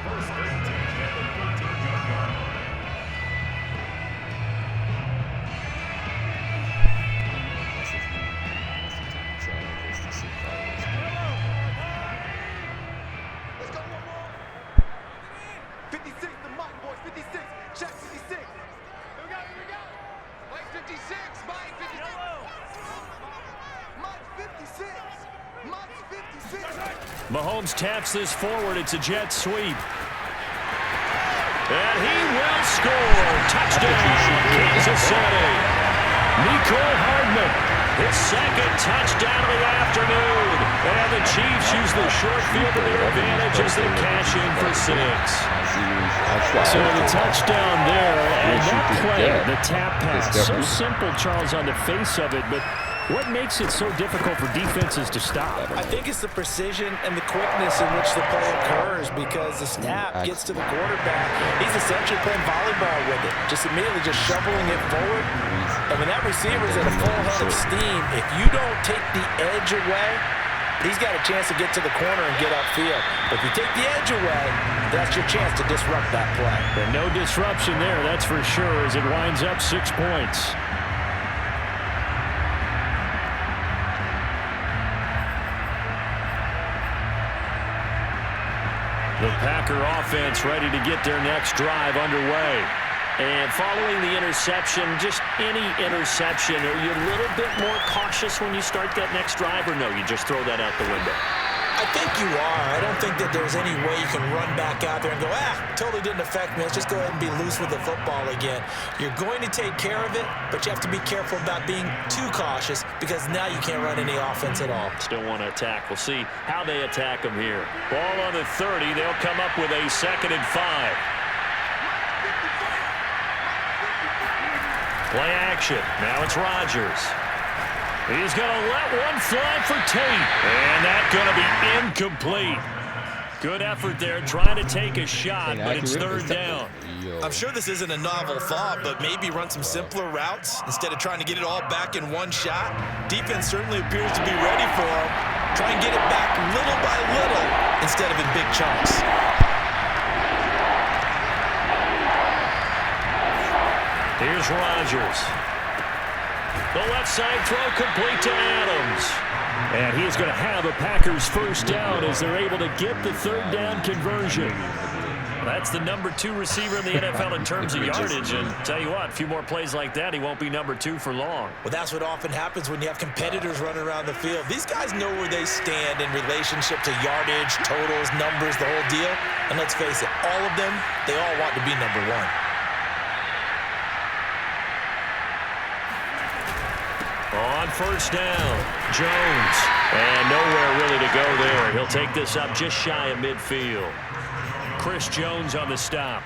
1st and 10 at the 15-yard line. Let's go one more. 56, the mic, boys. 56. Check 56. Here we go. Mike 56. Mike 56. Mike 56. Mahomes taps this forward. It's a jet sweep. And he will will score. Touchdown, Kansas City. Mecole Hardman, his second touchdown of the afternoon. And the Chiefs use the short field to their advantage as they cash in for 6. So the touchdown there, and that play, the tap pass, so simple, Charles, on the face of it, but what makes it so difficult for defenses to stop? I think it's the precision and the quickness in which the play occurs, because the snap gets to the quarterback. He's essentially playing volleyball with it, just immediately just shoveling it forward. And when that receiver's at a full head of steam, if you don't take the edge away, he's got a chance to get to the corner and get upfield. But if you take the edge away, that's your chance to disrupt that play. And no disruption there, that's for sure, as it winds up 6 points. The Packer offense ready to get their next drive underway. And following the interception, just any interception, are you a little bit more cautious when you start that next drive, or no, you just throw that out the window? I think you are. I don't think that there's any way you can run back out there and go, totally didn't affect me. Let's just go ahead and be loose with the football again. You're going to take care of it, but you have to be careful about being too cautious, because now you can't run any offense at all. Still want to attack. We'll see how they attack them here. Ball on the 30. They'll come up with a 2nd and 5. Play action. Now it's Rodgers. He's going to let one fly for Tate. And that's going to be incomplete. Good effort there, trying to take a shot, but it's 3rd down. I'm sure this isn't a novel thought, but maybe run some simpler routes instead of trying to get it all back in one shot. Defense certainly appears to be ready for him. Try and get it back little by little instead of in big chunks. Here's Rodgers. The left side throw complete to Adams. And he's going to have a Packers 1st down as they're able to get the 3rd down conversion. That's the number 2 receiver in the NFL in terms of yardage. And tell you what, a few more plays like that, he won't be number 2 for long. Well, that's what often happens when you have competitors running around the field. These guys know where they stand in relationship to yardage, totals, numbers, the whole deal. And let's face it, all of them, they all want to be number 1. On 1st down, Jones. And nowhere really to go there. He'll take this up just shy of midfield. Chris Jones on the stop.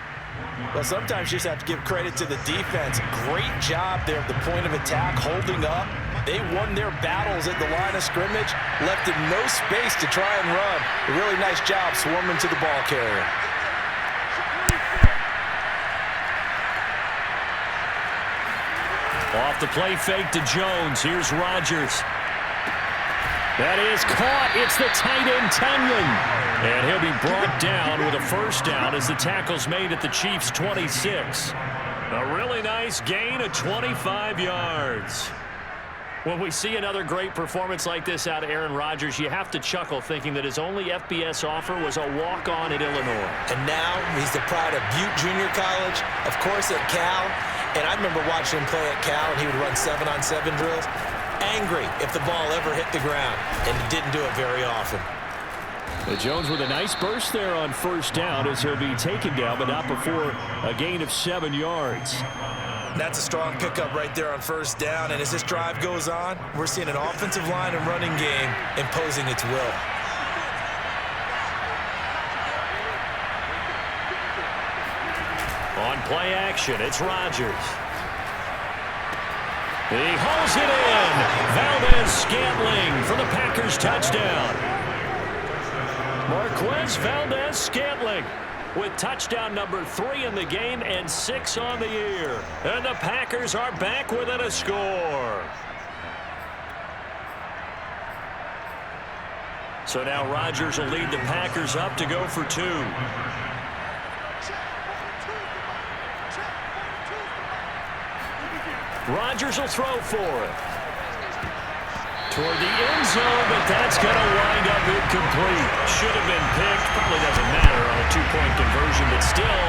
Well, sometimes you just have to give credit to the defense. Great job there at the point of attack, holding up. They won their battles at the line of scrimmage, left in no space to try and run. A really nice job swarming to the ball carrier. Off the play fake to Jones. Here's Rodgers. That is caught. It's the tight end, Tunyon. And he'll be brought down with a 1st down as the tackle's made at the Chiefs' 26. A really nice gain of 25 yards. When we see another great performance like this out of Aaron Rodgers, you have to chuckle thinking that his only FBS offer was a walk-on at Illinois. And now he's the pride of Butte Junior College, of course at Cal. And I remember watching him play at Cal, and he would run 7-on-7 drills. Angry if the ball ever hit the ground, and he didn't do it very often. Jones with a nice burst there on 1st down as he'll be taken down, but not before a gain of 7 yards. That's a strong pickup right there on 1st down, and as this drive goes on, we're seeing an offensive line and running game imposing its will. On play action, it's Rodgers. He hauls it in. Valdez-Scantling for the Packers touchdown. Marquez Valdez-Scantling with touchdown number 3 in the game and 6 on the year. And the Packers are back within a score. So now Rodgers will lead the Packers up to go for 2. Rodgers will throw for it. Toward the end zone, but that's going to wind up incomplete. Should have been picked. Probably doesn't matter on a 2-point conversion, but still,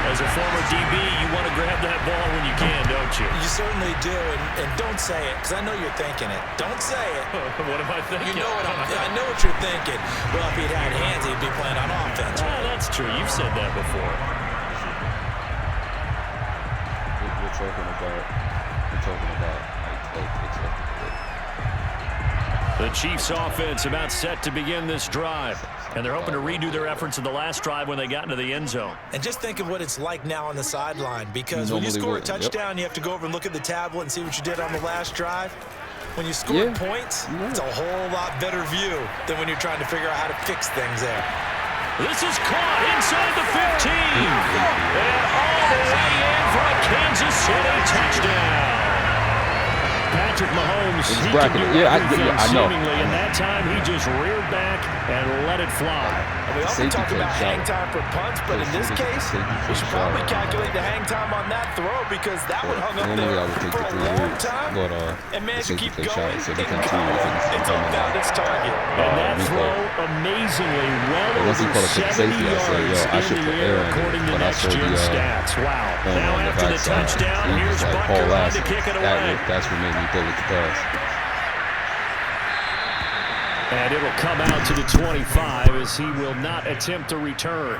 as a former DB, you want to grab that ball when you can, don't you? You certainly do, and don't say it, because I know you're thinking it. Don't say it. What am I thinking? You know what I know what you're thinking. Well, if he'd had hands, he'd be playing on offense. That's true. You've said that before. The Chiefs offense about set to begin this drive. And they're hoping to redo their efforts in the last drive when they got into the end zone. And just think of what it's like now on the sideline, because when you score a touchdown, you have to go over and look at the tablet and see what you did on the last drive. When you score points, it's a whole lot better view than when you're trying to figure out how to fix things there. This is caught inside the 15. And all the way in for a Kansas City touchdown. Patrick Mahomes, he can do everything seemingly, and that time he just reared back and let it fly. And we often talk about hang time for punts, but in this case, we should probably calculate the hang time on that throw, because that one hung up there for a long time and managed to keep going. It's unbound its target. And that throw, amazingly, well over 70 yards in the air, according to next-gen stats. Wow. Now after the touchdown, here's Butker on to kick it away. That's what made me pull it to pass. And it'll come out to the 25 as he will not attempt a return.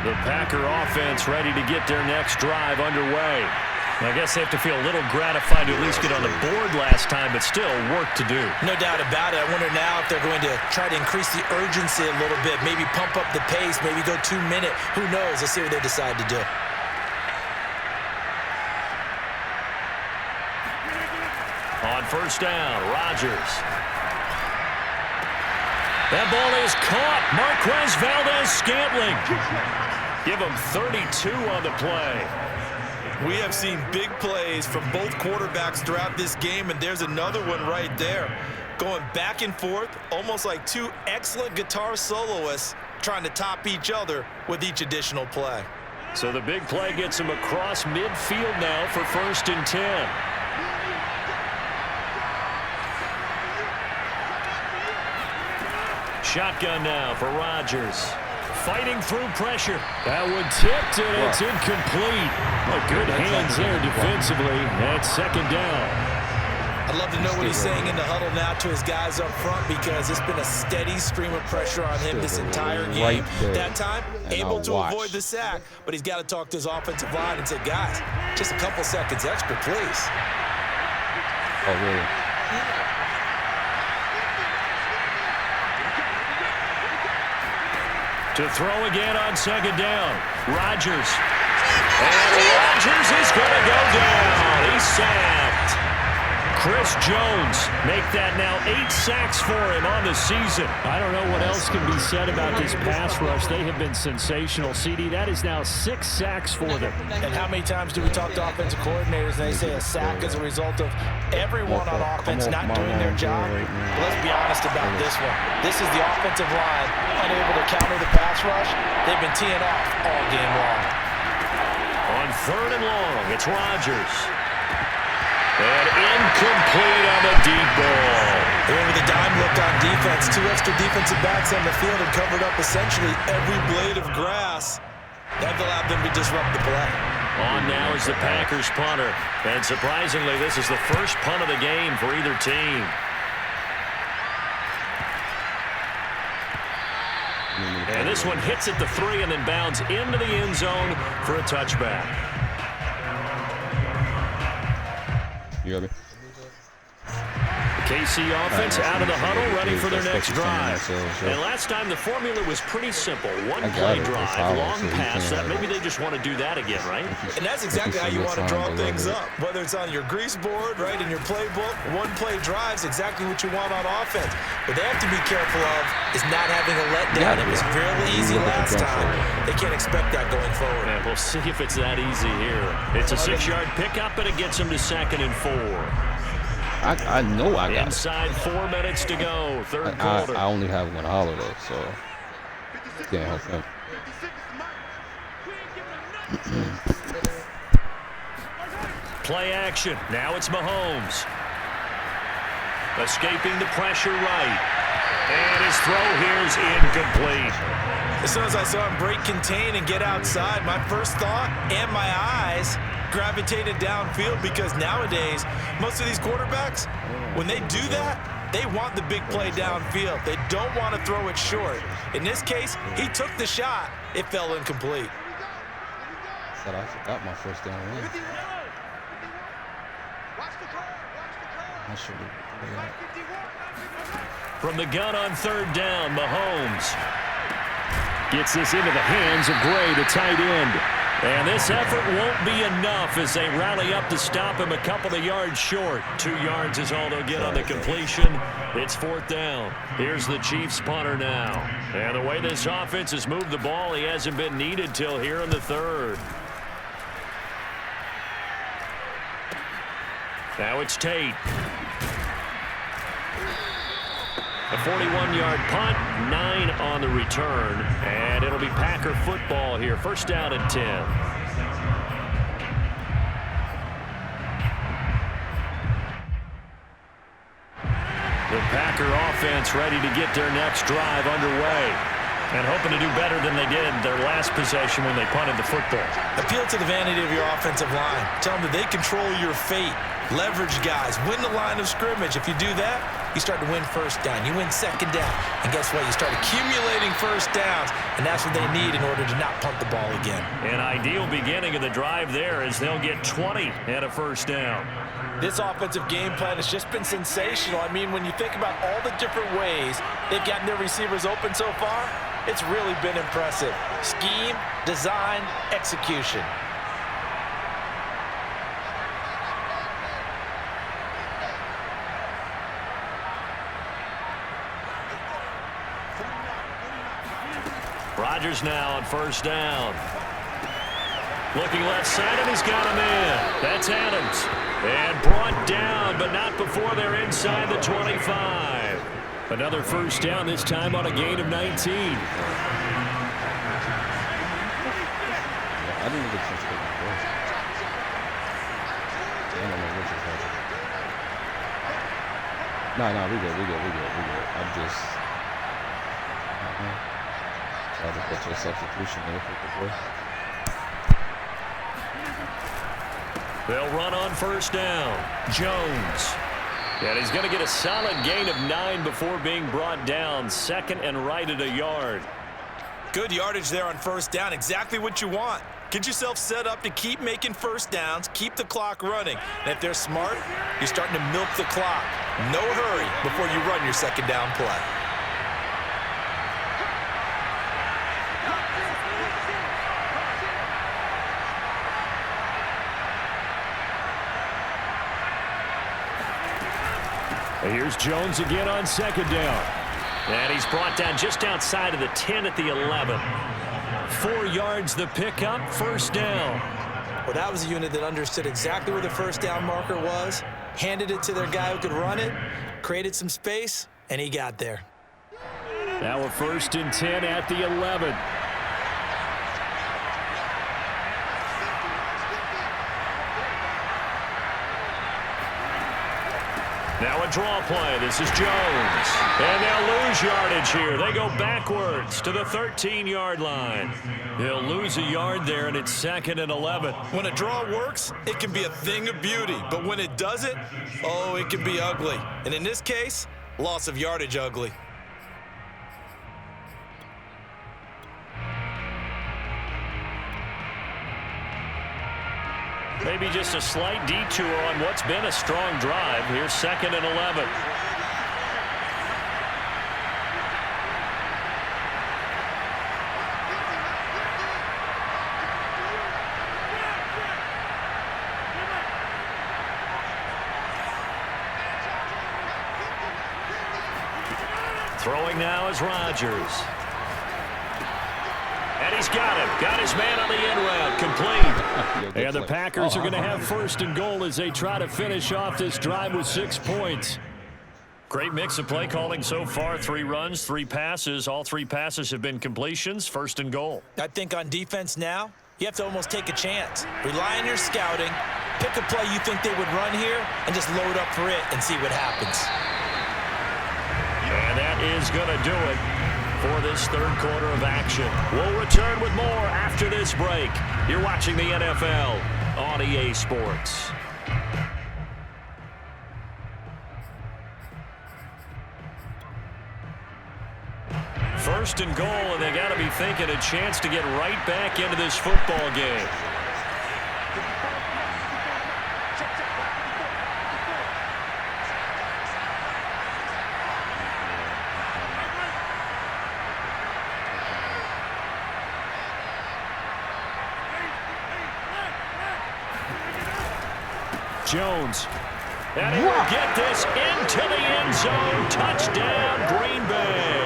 The Packer offense ready to get their next drive underway. I guess they have to feel a little gratified to at least get on the board last time, but still work to do. No doubt about it. I wonder now if they're going to try to increase the urgency a little bit, maybe pump up the pace, maybe go 2 minute. Who knows? Let's see what they decide to do. On first down, Rodgers. That ball is caught. Marquez Valdez-Scantling. Give him 32 on the play. We have seen big plays from both quarterbacks throughout this game, and there's another one right there. Going back and forth, almost like two excellent guitar soloists trying to top each other with each additional play. So the big play gets him across midfield now for 1st and 10. Shotgun now for Rodgers. Fighting through pressure. That one tipped, and it's incomplete. Good hands there defensively. That's 2nd down. I'd love to know what he's saying in the huddle now to his guys up front, because it's been a steady stream of pressure on him this entire game. That time, able to avoid the sack, but he's got to talk to his offensive line and say, guys, just a couple seconds extra, please. Oh, really? To throw again on 2nd down. Rodgers. And Rodgers is going to go down. He's sacked. Chris Jones make that now 8 sacks for him on the season. I don't know what else can be said about this pass rush. They have been sensational. CD, that is now 6 sacks for them. And how many times do we talk to offensive coordinators and they say a sack is a result of everyone on offense not doing their job? But let's be honest about this one. This is the offensive line unable to counter the pass rush. They've been teeing off all game long. On 3rd and long, it's Rodgers. And incomplete on the deep ball. They went with a dime look on defense. 2 extra defensive backs on the field and covered up essentially every blade of grass. That allowed them to disrupt the play. On now is the Packers punter. And surprisingly, this is the first punt of the game for either team. And this one hits at the 3 and then bounds into the end zone for a touchback. You got me? KC offense out of the huddle, ready for their next drive. And last time the formula was pretty simple. One play drive, long pass. That maybe they just want to do that again, right? And that's exactly how you want to draw things up. Whether it's on your grease board, right, in your playbook, one play drives exactly what you want on offense. What they have to be careful of is not having a letdown. It was fairly easy last time. They can't expect that going forward. And we'll see if it's that easy here. It's a 6-yard pickup, and it gets them to 2nd and 4. I know I got Inside 4 minutes to go, 3rd quarter. I only have one holiday, so can't help him. Play action. Now it's Mahomes. Escaping the pressure right. And his throw here is incomplete. As soon as I saw him break contain and get outside, my first thought and my eyes gravitated downfield, because nowadays, most of these quarterbacks, when they do that, They want the big play downfield. They don't want to throw it short. In this case, he took the shot. It fell incomplete. Said I forgot my first down win. I should have. From the gun on third down, Mahomes gets this into the hands of Gray, the tight end. And this effort won't be enough as they rally up to stop him a couple of yards short. 2 yards is all they'll get on the completion. It's fourth down. Here's the Chiefs punter now. And the way this offense has moved the ball, he hasn't been needed till here in the third. Now it's Tate. A 41-yard punt, 9 on the return, and it'll be Packer football here. First down at 10. The Packer offense ready to get their next drive underway and hoping to do better than they did their last possession when they punted the football. Appeal to the vanity of your offensive line. Tell them that they control your fate. Leverage guys. Win the line of scrimmage. If you do that, you start to win first down. You win second down. And guess what? You start accumulating first downs, and that's what they need in order to not punt the ball again. An ideal beginning of the drive there as they'll get 20 and a first down. This offensive game plan has just been sensational. I mean, when you think about all the different ways they've gotten their receivers open so far, it's really been impressive. Scheme, design, execution. Rodgers now on first down. Looking left side, and he's got him in. That's Adams. And brought down, but not before they're inside the 25. Another first down, this time on a gain of 19. I didn't get such good first. Damn, I know what just happened. No, we good. I'm just... Try to get to a substitution there for the boy. They'll run on first down. Jones. And he's going to get a solid gain of 9 before being brought down. Second and right at a yard. Good yardage there on first down. Exactly what you want. Get yourself set up to keep making first downs, keep the clock running. And if they're smart, you're starting to milk the clock. No hurry before you run your second down play. Here's Jones again on second down. And he's brought down just outside of the 10 at the 11. 4 yards the pickup, first down. Well, that was a unit that understood exactly where the first down marker was, handed it to their guy who could run it, created some space, and he got there. Now a first and 10 at the 11. Now a draw play. This is Jones. And they'll lose yardage here. They go backwards to the 13-yard line. They'll lose a yard there, and it's second and 11. When a draw works, it can be a thing of beauty. But when it doesn't, oh, it can be ugly. And in this case, loss of yardage ugly. Maybe just a slight detour on what's been a strong drive. Here's second and 11. Throwing now is Rodgers. And he's got him. Got his man on the end route. Complete. And the Packers are going to have first and goal as they try to finish off this drive with 6 points. Great mix of play calling so far. 3 runs, 3 passes. All 3 passes have been completions. First and goal. I think on defense now, you have to almost take a chance. Rely on your scouting. Pick a play you think they would run here and just load up for it and see what happens. And that is going to do it for this third quarter of action. We'll return with more after this break. You're watching the NFL on EA Sports. 1st and goal, and they got to be thinking a chance to get right back into this football game. Jones. And he will get this into the end zone. Touchdown, Green Bay.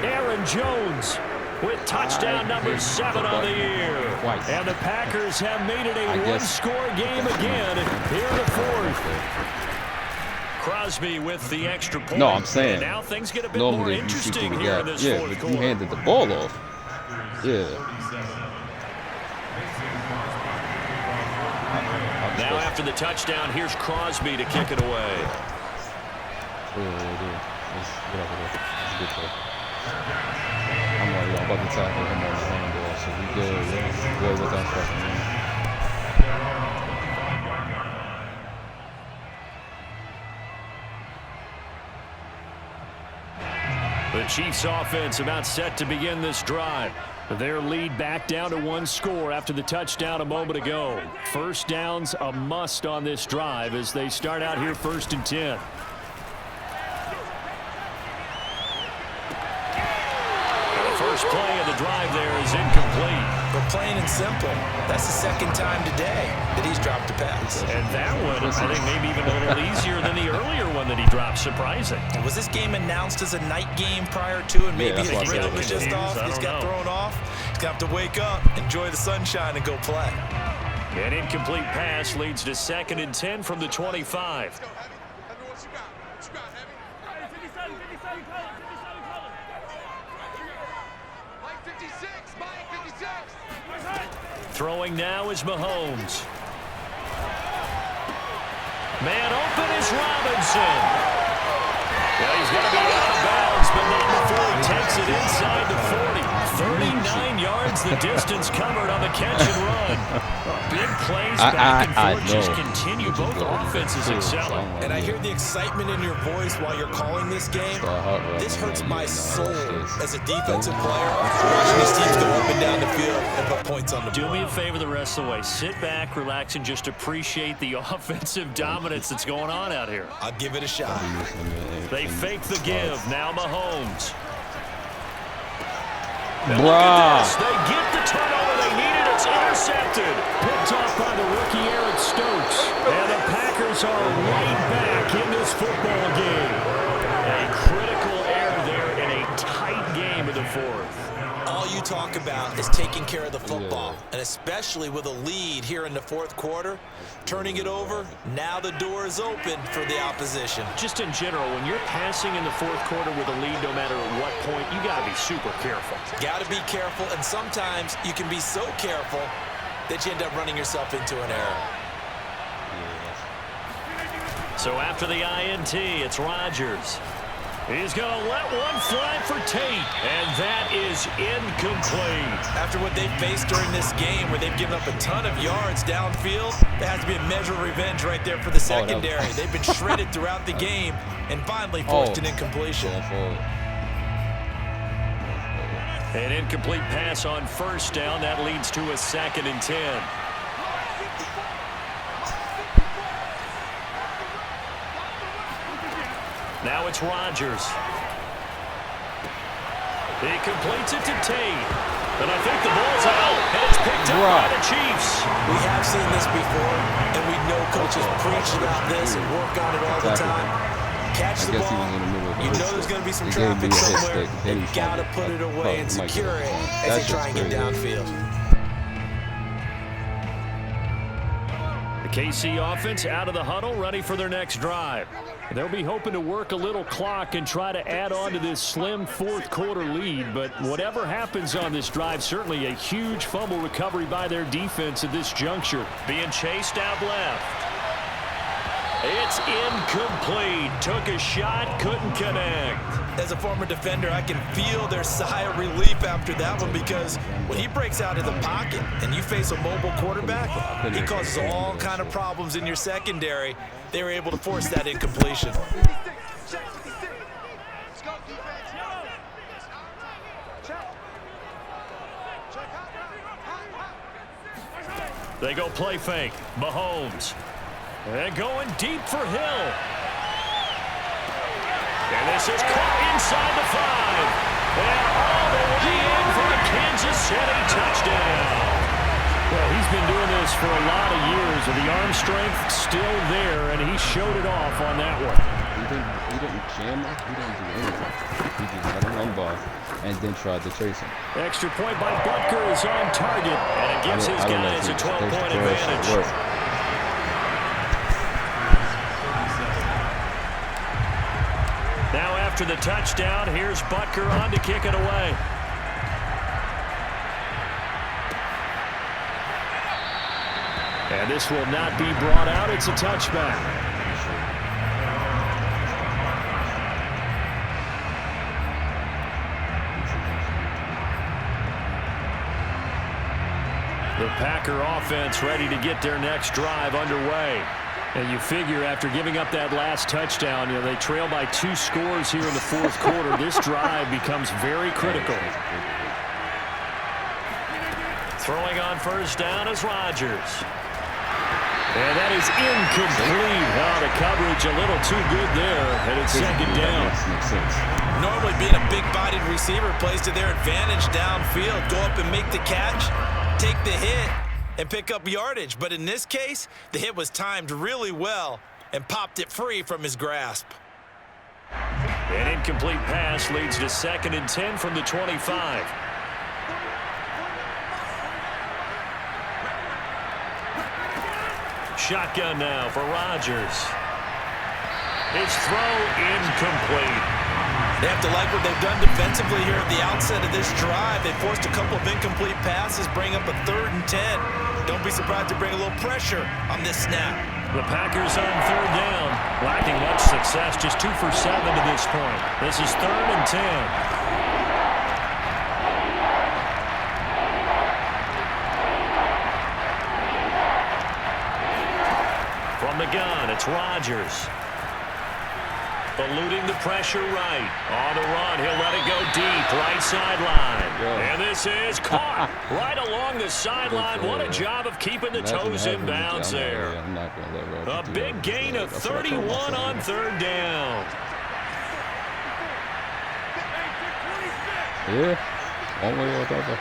Aaron Jones with touchdown number 7 on the year. And the Packers have made it a one-score game again here in the 4th. Crosby with the extra point. No, I'm saying. And now things get a bit more interesting here in this 4th quarter. You handed the ball off. Yeah. Now after the touchdown, here's Crosby to kick it away. I'm about to tackle him on the handball, so we good. We're good with that fucking man. The Chiefs offense about set to begin this drive. Their lead back down to 1 score after the touchdown a moment ago. First downs a must on this drive as they start out here 1st and 10. The first play of the drive there is incomplete. But plain and simple, that's the 2nd time today that he's dropped a pass. And that one, I think maybe even a little easier than the earlier one that he dropped. Surprising. Was this game announced as a night game prior to, and maybe his rhythm was just off? He's got thrown off. He's going to have to wake up, enjoy the sunshine, and go play. An incomplete pass leads to 2nd and 10 from the 25. Throwing now is Mahomes. Man open is Robinson. Well, he's going to be out of bounds, but not before he takes it inside the 40. 39 yards the distance covered on the catch and run. Big plays back and forth just continue. Both offenses excelling. And I hear the excitement in your voice while you're calling this game. This hurts my soul as a defensive player, watching these teams go up and down the field and put points on the board. Do me a favor the rest of the way. Sit back, relax, and just appreciate the offensive dominance that's going on out here. I'll give it a shot. They fake the give. Now Mahomes. Bruh. They get the turnover they needed. It's intercepted. Picked off by the rookie Eric Stokes. And the Packers are right back in this football game. A critical error there in a tight game in the 4th. All you talk about is taking care of the football, and especially with a lead here in the 4th quarter, turning it over, now the door is open for the opposition. Just in general, when you're passing in the 4th quarter with a lead, no matter at what point, you got to be super careful. Got to be careful, and sometimes you can be so careful that you end up running yourself into an error. So after the INT, it's Rodgers. He's going to let one fly for Tate, and that is incomplete. After what they've faced during this game, where they've given up a ton of yards downfield, there has to be a measure of revenge right there for the secondary. They've been shredded throughout the game and finally forced an incompletion. An incomplete pass on 1st down. That leads to a 2nd and 10. Now it's Rodgers. He completes it to Tate. And I think the ball's out, and it's picked up by the Chiefs. We have seen this before, and we know coaches preach about this and work on it all the time. Catch the ball. You know there's going to be some traffic somewhere. You've got to put it away and secure it as they try and get downfield. KC offense out of the huddle, ready for their next drive. They'll be hoping to work a little clock and try to add on to this slim 4th quarter lead, but whatever happens on this drive, certainly a huge fumble recovery by their defense at this juncture. Being chased out left. It's incomplete. Took a shot, couldn't connect. As a former defender, I can feel their sigh of relief after that one, because when he breaks out of the pocket and you face a mobile quarterback, he causes all kind of problems in your secondary. They were able to force that incompletion. They go play fake. Mahomes. And going deep for Hill. And this is caught inside the 5. And all the way in for a Kansas City touchdown. Well, he's been doing this for a lot of years, and the arm strength still there, and he showed it off on that one. He didn't jam it. He didn't do anything. He just had a run by and then tried to chase him. Extra point by Butker is on target, and it gives his guys a 12-point advantage. Now after the touchdown, here's Butker on to kick it away. And this will not be brought out. It's a touchback. The Packer offense ready to get their next drive underway. And you figure after giving up that last touchdown, they trail by 2 scores here in the 4th quarter. This drive becomes very critical. Throwing on first down is Rodgers. And that is incomplete. The coverage a little too good there, and it's second down. Normally being a big-bodied receiver plays to their advantage downfield. Go up and make the catch, take the hit, and pick up yardage. But in this case, the hit was timed really well and popped it free from his grasp. An incomplete pass leads to 2nd and 10 from the 25. Shotgun now for Rodgers. His throw incomplete. They have to like what they've done defensively here at the outset of this drive. They forced a couple of incomplete passes, bring up a 3rd and 10. Don't be surprised to bring a little pressure on this snap. The Packers on 3rd down. Lacking much success, just 2 for 7 to this point. This is 3rd and 10. From the gun, it's Rodgers. Eluding the pressure right. On the run, he'll let it go deep. Right sideline. And this is caught right along the sideline. What a job of keeping the toes in bounds there. A big gain of 31 on 3rd down. Yeah, one way or the other.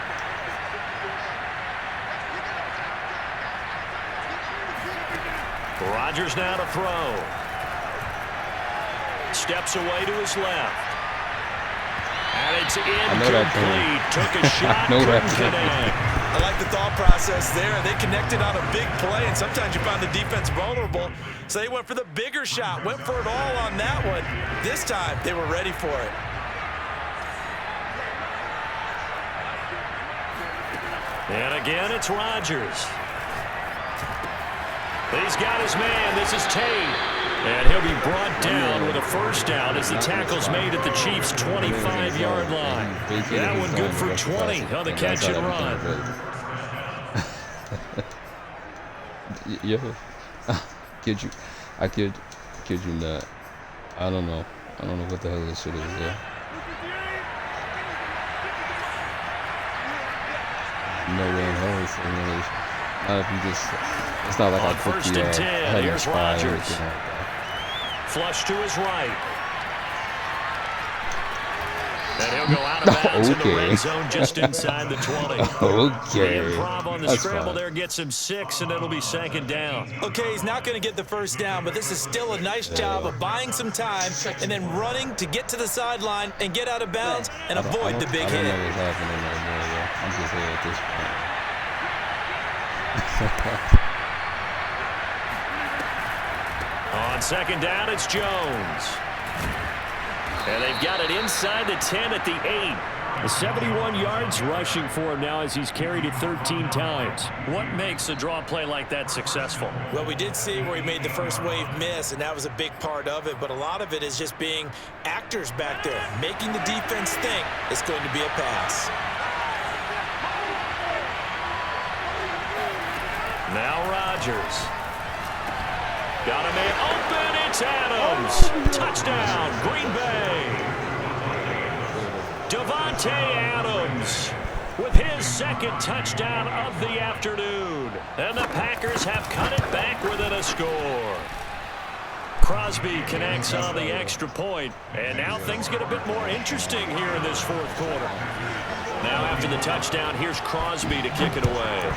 Rodgers now to throw. Steps away to his left. And it's incomplete. Took a shot, couldn't connect. I like the thought process there. They connected on a big play, and sometimes you find the defense vulnerable. So they went for the bigger shot, went for it all on that one. This time, they were ready for it. And again, it's Rodgers. He's got his man. This is Tate. And he'll be brought down with a first down as the tackle's made at the Chiefs' 25-yard line. That one good for 20 on the catch and run. Yeah. I kid you not. I don't know what the hell this shit is there. No way in hell it's not if you just. It's not like on I put first the and 10, here's Rodgers. Flush to his right. And he'll go out of bounds in the red zone just inside the 20. Okay. The improv on the scramble there gets him 6, and it'll be 2nd down. Okay, he's not going to get the first down, but this is still a nice job of buying some time and then running to get to the sideline and get out of bounds and avoid the big hit. I don't know what's happening no more, yo. I'm just here at this point. On 2nd down, it's Jones. And they've got it inside the 10 at the 8. The 71 yards rushing for him now as he's carried it 13 times. What makes a draw play like that successful? Well, we did see where he made the first wave miss, and that was a big part of it. But a lot of it is just being actors back there, making the defense think it's going to be a pass. Now Rodgers. Got him in open. It's Adams. Touchdown, Green Bay. Davante Adams with his second touchdown of the afternoon. And the Packers have cut it back within a score. Crosby connects on the extra point, and now things get a bit more interesting here in this fourth quarter. Now after the touchdown, here's Crosby to kick it away.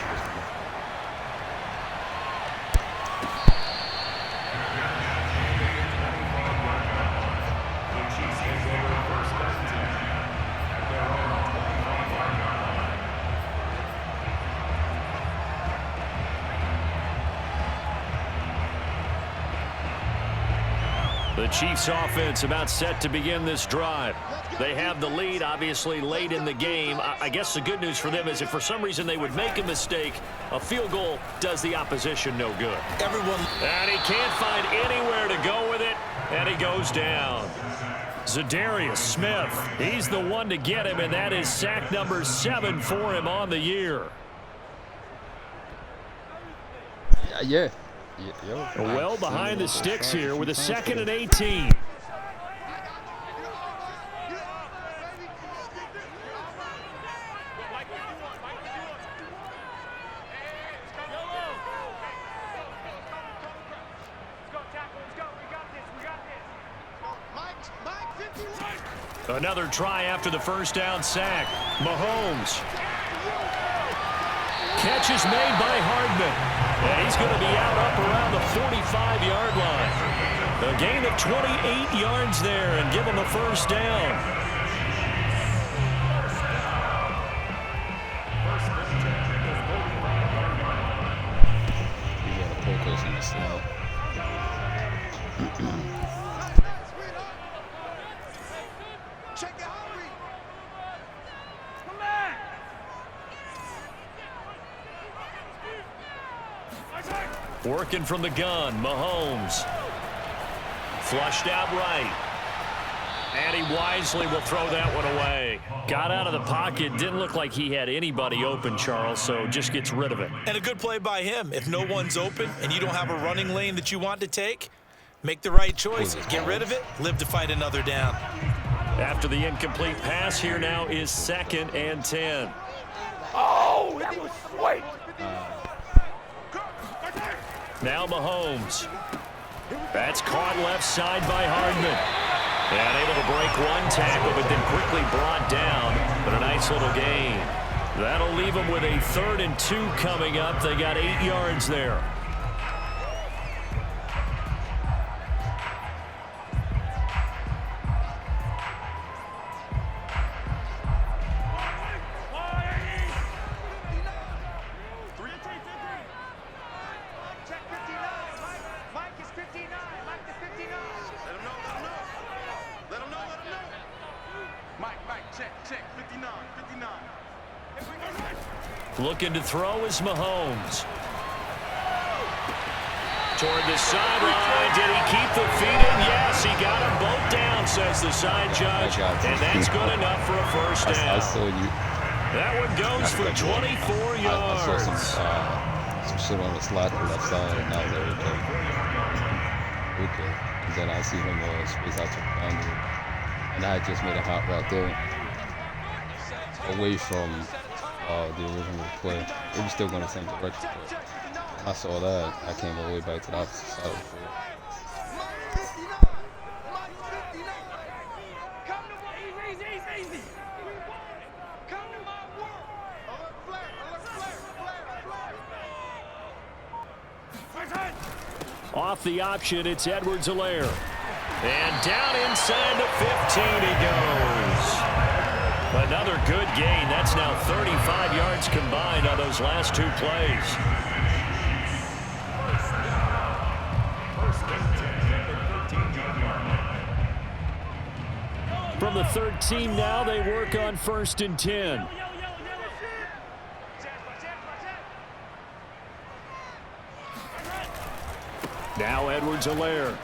The Chiefs offense about set to begin this drive. They have the lead, obviously, late in the game. I guess the good news for them is if for some reason they would make a mistake, a field goal does the opposition no good. And he can't find anywhere to go with it, and he goes down. Zadarius Smith, he's the one to get him, and that is sack number 7 for him on the year. Yeah. Well behind the sticks here with a 2nd and 18. Another try after the first down sack. Mahomes. Catch is made by Hardman. And he's going to be out up around the 45-yard line. A gain of 28 yards there and give him a first down. You got to focus on the snap. Check it, hurry. Working from the gun, Mahomes. Flushed out right. And he wisely will throw that one away. Got out of the pocket, didn't look like he had anybody open, Charles, so just gets rid of it. And a good play by him. If no one's open and you don't have a running lane that you want to take, make the right choices. Get rid of it, live to fight another down. After the incomplete pass, here now is 2nd and 10. Oh, that was sweet. Now Mahomes. That's caught left side by Hardman. And able to break one tackle, but then quickly brought down. But a nice little gain. That'll leave them with a 3rd and 2 coming up. They got 8 yards there. Looking to throw is Mahomes. Toward the sideline. Did he keep the feet in? Yes, he got them both down, says the side judge. And that's good enough for a first down. I saw you. That one goes for 24 yards. I saw some shit on the slot to the left side, and now there we go. Okay. And then I see him space out to the boundary. And I just made a hot route there. Away from the original play. It was still going the same direction, but I saw that. I came all the way back to the opposite side of the field. Off the option, it's Edwards-Helaire. And down inside the 15 he goes. Another good gain. That's now 35 yards combined on those last 2 plays. From the 13 now, they work on 1st and 10. Now Edwards-Helaire.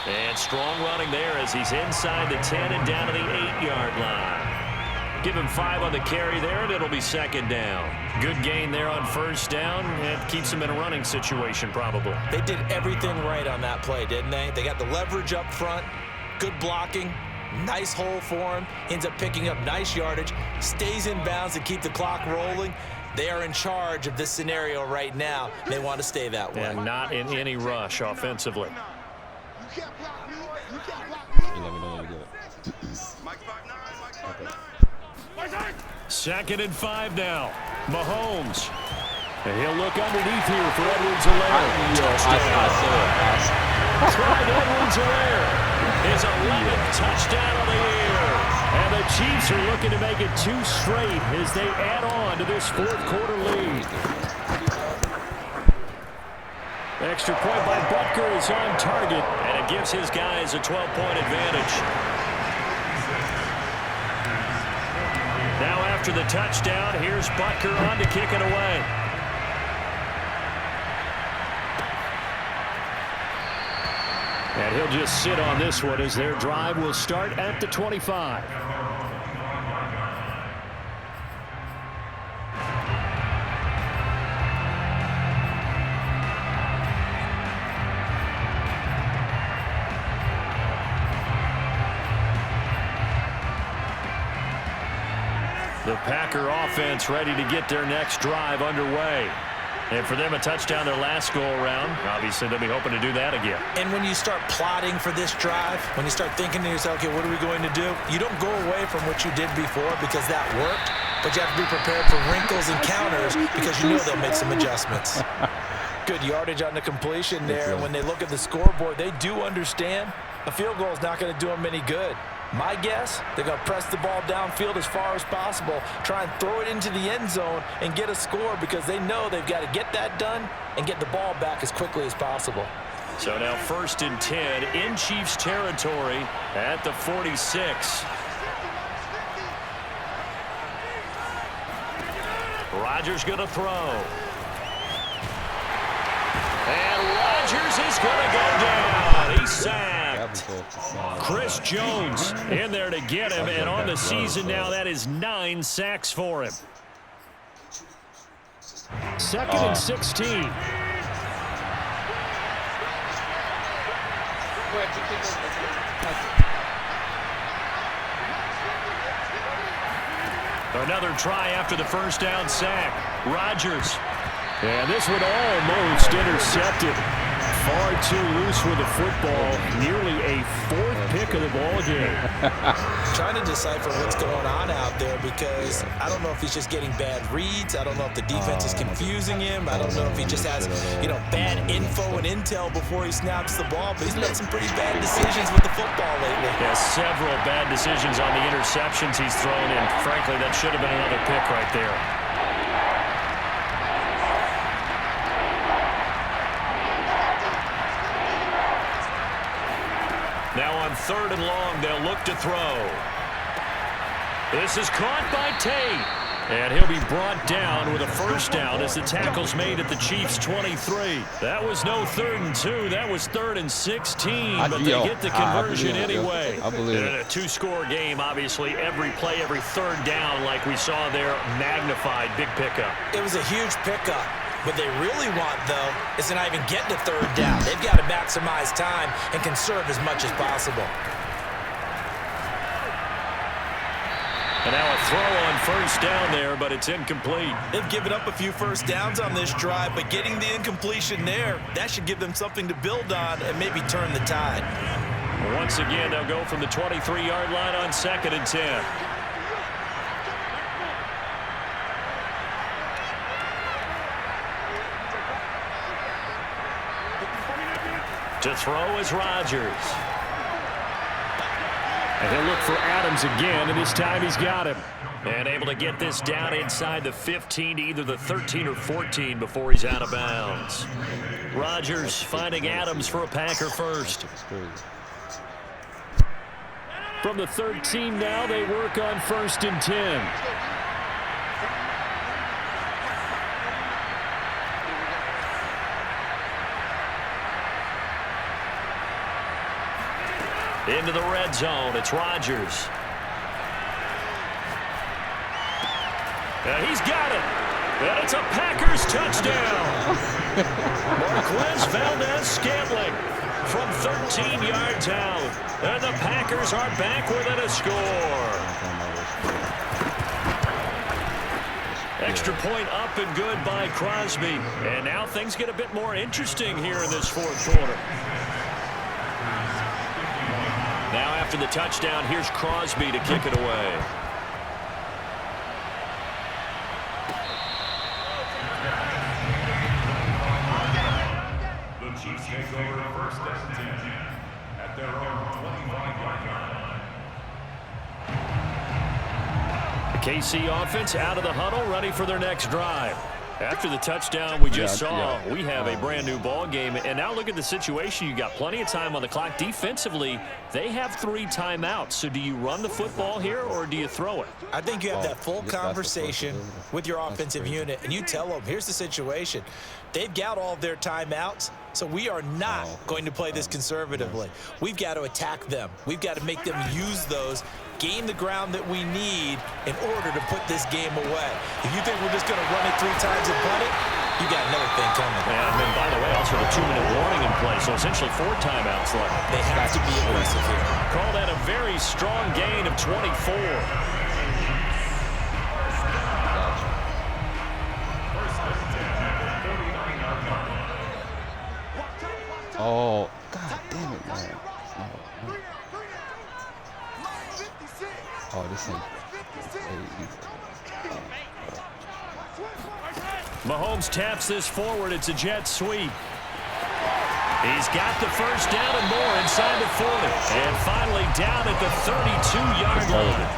And strong running there as he's inside the 10 and down to the 8-yard line. Give him 5 on the carry there, and it'll be 2nd down. Good gain there on 1st down, and keeps him in a running situation probably. They did everything right on that play, didn't they? They got the leverage up front, good blocking, Nice hole for him. Ends up picking up nice yardage. Stays in bounds to keep the clock rolling. They are in charge of this scenario right now. They want to stay that way. And not in any rush offensively. You let me know when you get it. Okay. 2nd and 5 now. Mahomes. And he'll look underneath here for Edwards-Helaire. Clyde Edwards-Helaire. His 11th touchdown of the year. And the Chiefs are looking to make it 2 straight as they add on to this 4th quarter lead. Extra point by Butker is on target, and it gives his guys a 12-point advantage. Now after the touchdown, here's Butker on to kick it away. And he'll just sit on this one as their drive will start at the 25. The Packer offense ready to get their next drive underway. And for them, a touchdown their last go-around. Obviously, they'll be hoping to do that again. And when you start plotting for this drive, when you start thinking to yourself, okay, what are we going to do? You don't go away from what you did before because that worked, but you have to be prepared for wrinkles and counters because you know they'll make some adjustments. Good yardage on the completion there. When they look at the scoreboard, they do understand a field goal is not going to do them any good. My guess, they're going to press the ball downfield as far as possible, try and throw it into the end zone and get a score because they know they've got to get that done and get the ball back as quickly as possible. So now 1st and 10 in Chiefs territory at the 46. Rodgers going to throw. And Rodgers is going to go down. He's sacked. Chris Jones in there to get him, and on the season now, that is 9 sacks for him. 2nd and 16. Another try after the first down sack. Rodgers. And this one almost intercepted. Far too loose with the football. Nearly a 4th pick of the ball game. Trying to decipher what's going on out there because I don't know if he's just getting bad reads. I don't know if the defense is confusing him. I don't know if he just has, bad info and intel before he snaps the ball. But he's made some pretty bad decisions with the football lately. Yeah, several bad decisions on the interceptions he's thrown in. Frankly, that should have been another pick right there. Now on 3rd and long, they'll look to throw. This is caught by Tate. And he'll be brought down with a first down as the tackle's made at the Chiefs' 23. That was no 3rd and 2. That was 3rd and 16. But they get the conversion anyway. I believe it. In a 2-score game, obviously, every play, every 3rd down, like we saw there, magnified. Big pickup. It was a huge pickup. What they really want, though, is to not even get to 3rd down. They've got to maximize time and conserve as much as possible. And now a throw on 1st down there, but it's incomplete. They've given up a few first downs on this drive, but getting the incompletion there, that should give them something to build on and maybe turn the tide. Once again, they'll go from the 23-yard line on 2nd and 10. To throw is Rodgers. And he'll look for Adams again, and this time he's got him. And able to get this down inside the 15 to either the 13 or 14 before he's out of bounds. Rodgers finding Adams for a Packer first. From the 13 now, they work on 1st and 10. Into the red zone, it's Rodgers. And he's got it. And it's a Packers touchdown. Marquez Valdez-Scantling from 13 yards out. And the Packers are back within a score. Extra point up and good by Crosby. And now things get a bit more interesting here in this fourth quarter. Now after the touchdown, here's Crosby to kick it away. The Chiefs take over first and 10 at their own 25-yard line. The KC offense out of the huddle, ready for their next drive. After the touchdown we just saw, we have a brand new ball game. And now look at the situation. You got plenty of time on the clock. Defensively, they have 3 timeouts. So do you run the football here or do you throw it? I think you have that full conversation with your offensive unit, and you tell them, here's the situation. They've got all of their timeouts, so we are not going to play this conservatively. We've got to attack them. We've got to make them use those, gain the ground that we need in order to put this game away. If you think we're just going to run it 3 times and punt it, you got another thing coming. And then, by the way, also the 2-minute warning in play, so essentially 4 timeouts left. They have to be aggressive here. Call that a very strong gain of 24. Oh, God damn it, man. Oh, this ain't. Mahomes taps this forward. It's a jet sweep. He's got the first down and more inside the 40. And finally down at the 32-yard line.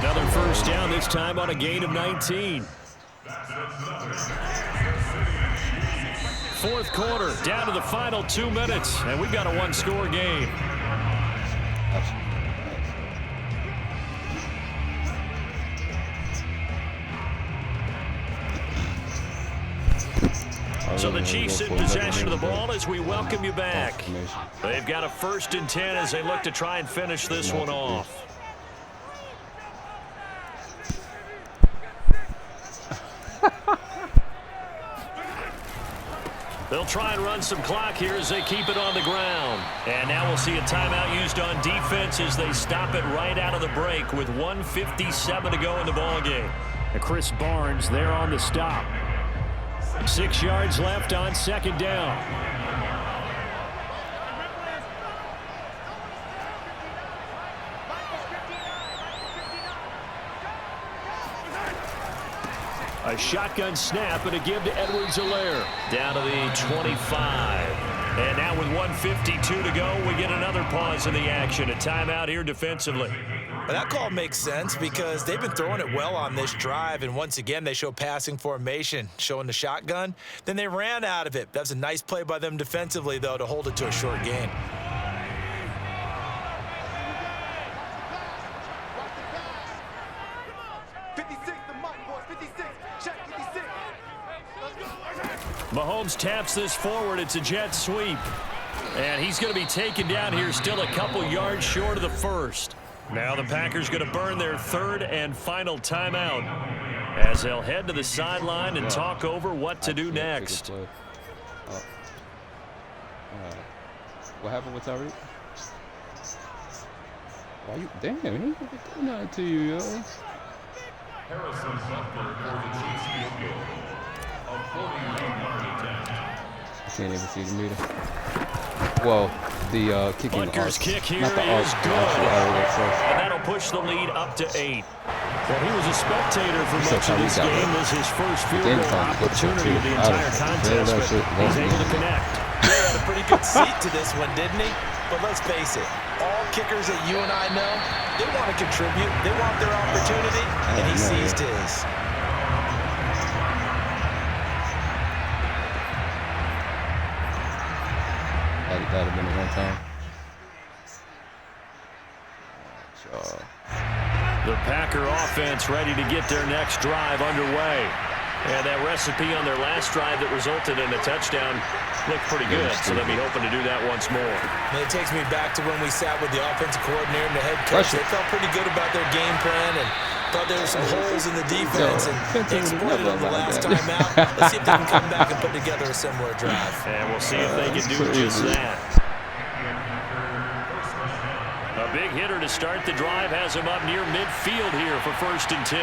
Another first down, this time on a gain of 19. Fourth quarter, down to the final 2 minutes, and we've got a 1-score game. So the Chiefs in possession of the ball as we welcome you back. They've got a 1st and 10 as they look to try and finish this one off. They'll try and run some clock here as they keep it on the ground. And now we'll see a timeout used on defense as they stop it right out of the break with 1:57 to go in the ballgame. Chris Barnes there on the stop. 6 yards left on 2nd down. A shotgun snap and a give to Edwards-Helaire. Down to the 25. And now with 1:52 to go, we get another pause in the action. A timeout here defensively. But that call makes sense because they've been throwing it well on this drive, and once again they show passing formation, showing the shotgun. Then they ran out of it. That's a nice play by them defensively, though, to hold it to a short gain. Mahomes taps this forward. It's a jet sweep. And he's going to be taken down here still a couple yards short of the first. Now the Packers going to burn their 3rd and final timeout as they'll head to the sideline and talk over what to do next. What happened with Tyreek? Why you? Damn, he didn't do nothing to you, yo. Harrison Butker for the Chiefs field goal of 41-yard attempt. I can't even see the meter. Well, the kicking. Butker's kick here not the is arc, good. itself. And that'll push the lead up to 8. Well, he was a spectator for much of this game. This is his first field goal opportunity of the entire contest, but he's able to connect. He had a pretty good seat to this one, didn't he? But let's face it, all kickers that you and I know, they want to contribute. They want their opportunity, and he seized his. That have been a one time. The Packer offense ready to get their next drive underway. And that recipe on their last drive that resulted in a touchdown looked pretty good, so they'll be hoping to do that once more. And it takes me back to when we sat with the offensive coordinator and the head coach. They felt pretty good about their game plan and thought there were some holes in the defense, and they exploited them the last time out. Let's see if they can come back and put together a similar drive. And we'll see if they can do just that. big hitter to start the drive has him up near midfield here for 1st and 10.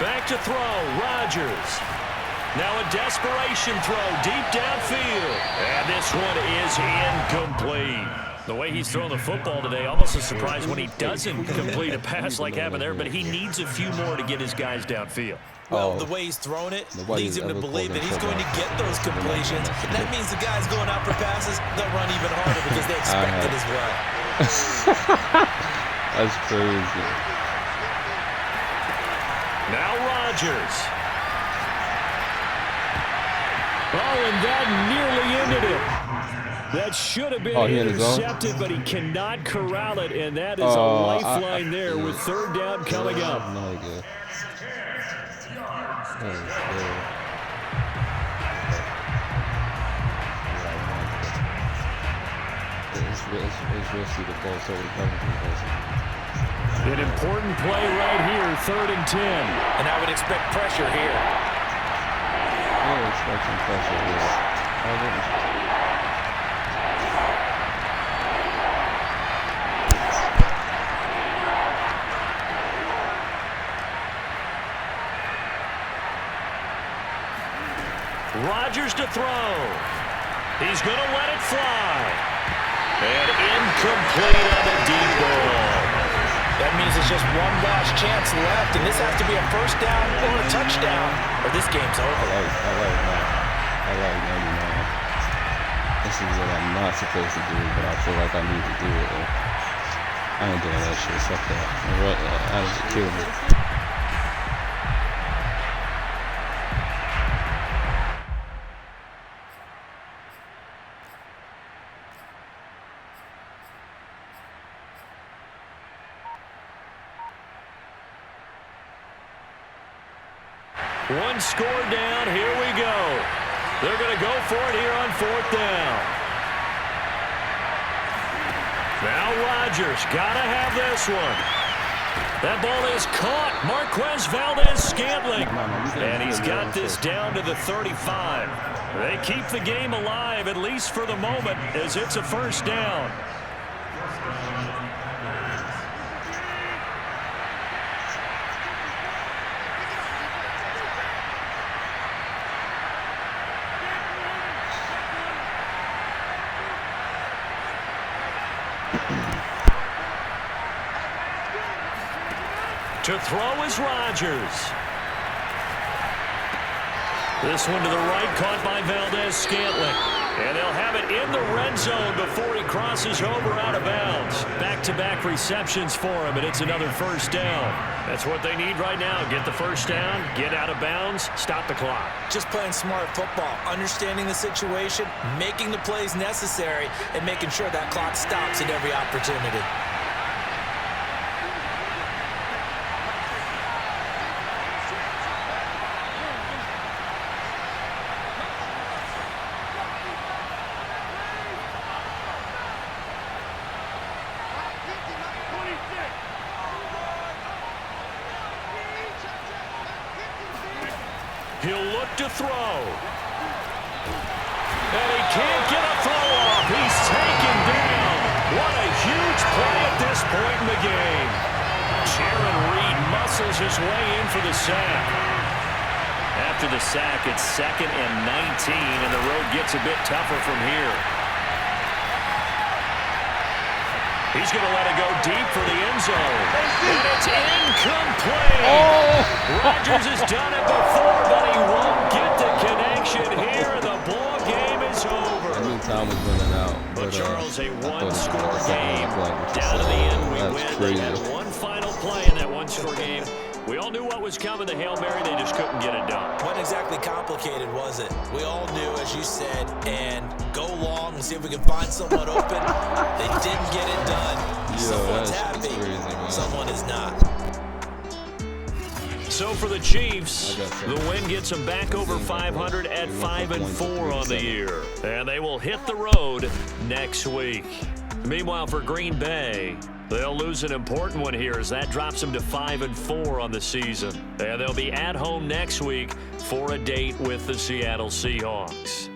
Back to throw, Rodgers. Now a desperation throw deep downfield. And this one is incomplete. The way he's throwing the football today, almost a surprise when he doesn't complete a pass like happened there, but he needs a few more to get his guys downfield. Well, the way he's thrown it leads him to believe that he's going to get those completions. And that means the guys going out for passes, they'll run even harder because they expect it as well. That's crazy. Now Rodgers. Oh, and that nearly ended it. That should have been intercepted, but he cannot corral it, and that is a lifeline there with 3rd down coming up. No good. It's risky to ball, so an important play right here, 3rd and 10. And I would expect pressure here. I would expect some pressure here. Rodgers to throw. He's going to let it fly. And incomplete on the deep ball. That means it's just one last chance left, and this has to be a 1st down or a touchdown, or this game's over. I like 99. This is what I'm not supposed to do, but I feel like I need to do it. I ain't doing that shit. Fuck that. That was killing me. One score down. Here we go. They're going to go for it here on 4th down. Now Rodgers got to have this one. That ball is caught. Marquez Valdez-Scantling. And he's got this down to the 35. They keep the game alive, at least for the moment, as it's a 1st down. To throw is Rodgers. This one to the right, caught by Valdez-Scantling. And they'll have it in the red zone before he crosses over out of bounds. Back-to-back receptions for him, and it's another 1st down. That's what they need right now. Get the 1st down, get out of bounds, stop the clock. Just playing smart football, understanding the situation, making the plays necessary, and making sure that clock stops at every opportunity. He'll look to throw. And he can't get a throw off. He's taken down. What a huge play at this point in the game. Jaron Reed muscles his way in for the sack. After the sack, it's 2nd and 19, and the road gets a bit tougher from here. He's going to let it go deep for the end zone. And it's incomplete. Rodgers has done it before, but he won't get the connection here. The ball game is over. I knew time was running out. But Charles, a one-score game. Down to the end, we win. They had one final play in that one-score game. We all knew what was coming, the Hail Mary. They just couldn't get it done. Wasn't exactly complicated, was it? We all knew, as you said, and go long and see if we can find someone open. They didn't get it done. Someone's happy, someone is not. So for the Chiefs, the win gets them back over 500 at 5-4 on the year. And they will hit the road next week. Meanwhile, for Green Bay, they'll lose an important one here as that drops them to 5-4 on the season. And they'll be at home next week for a date with the Seattle Seahawks.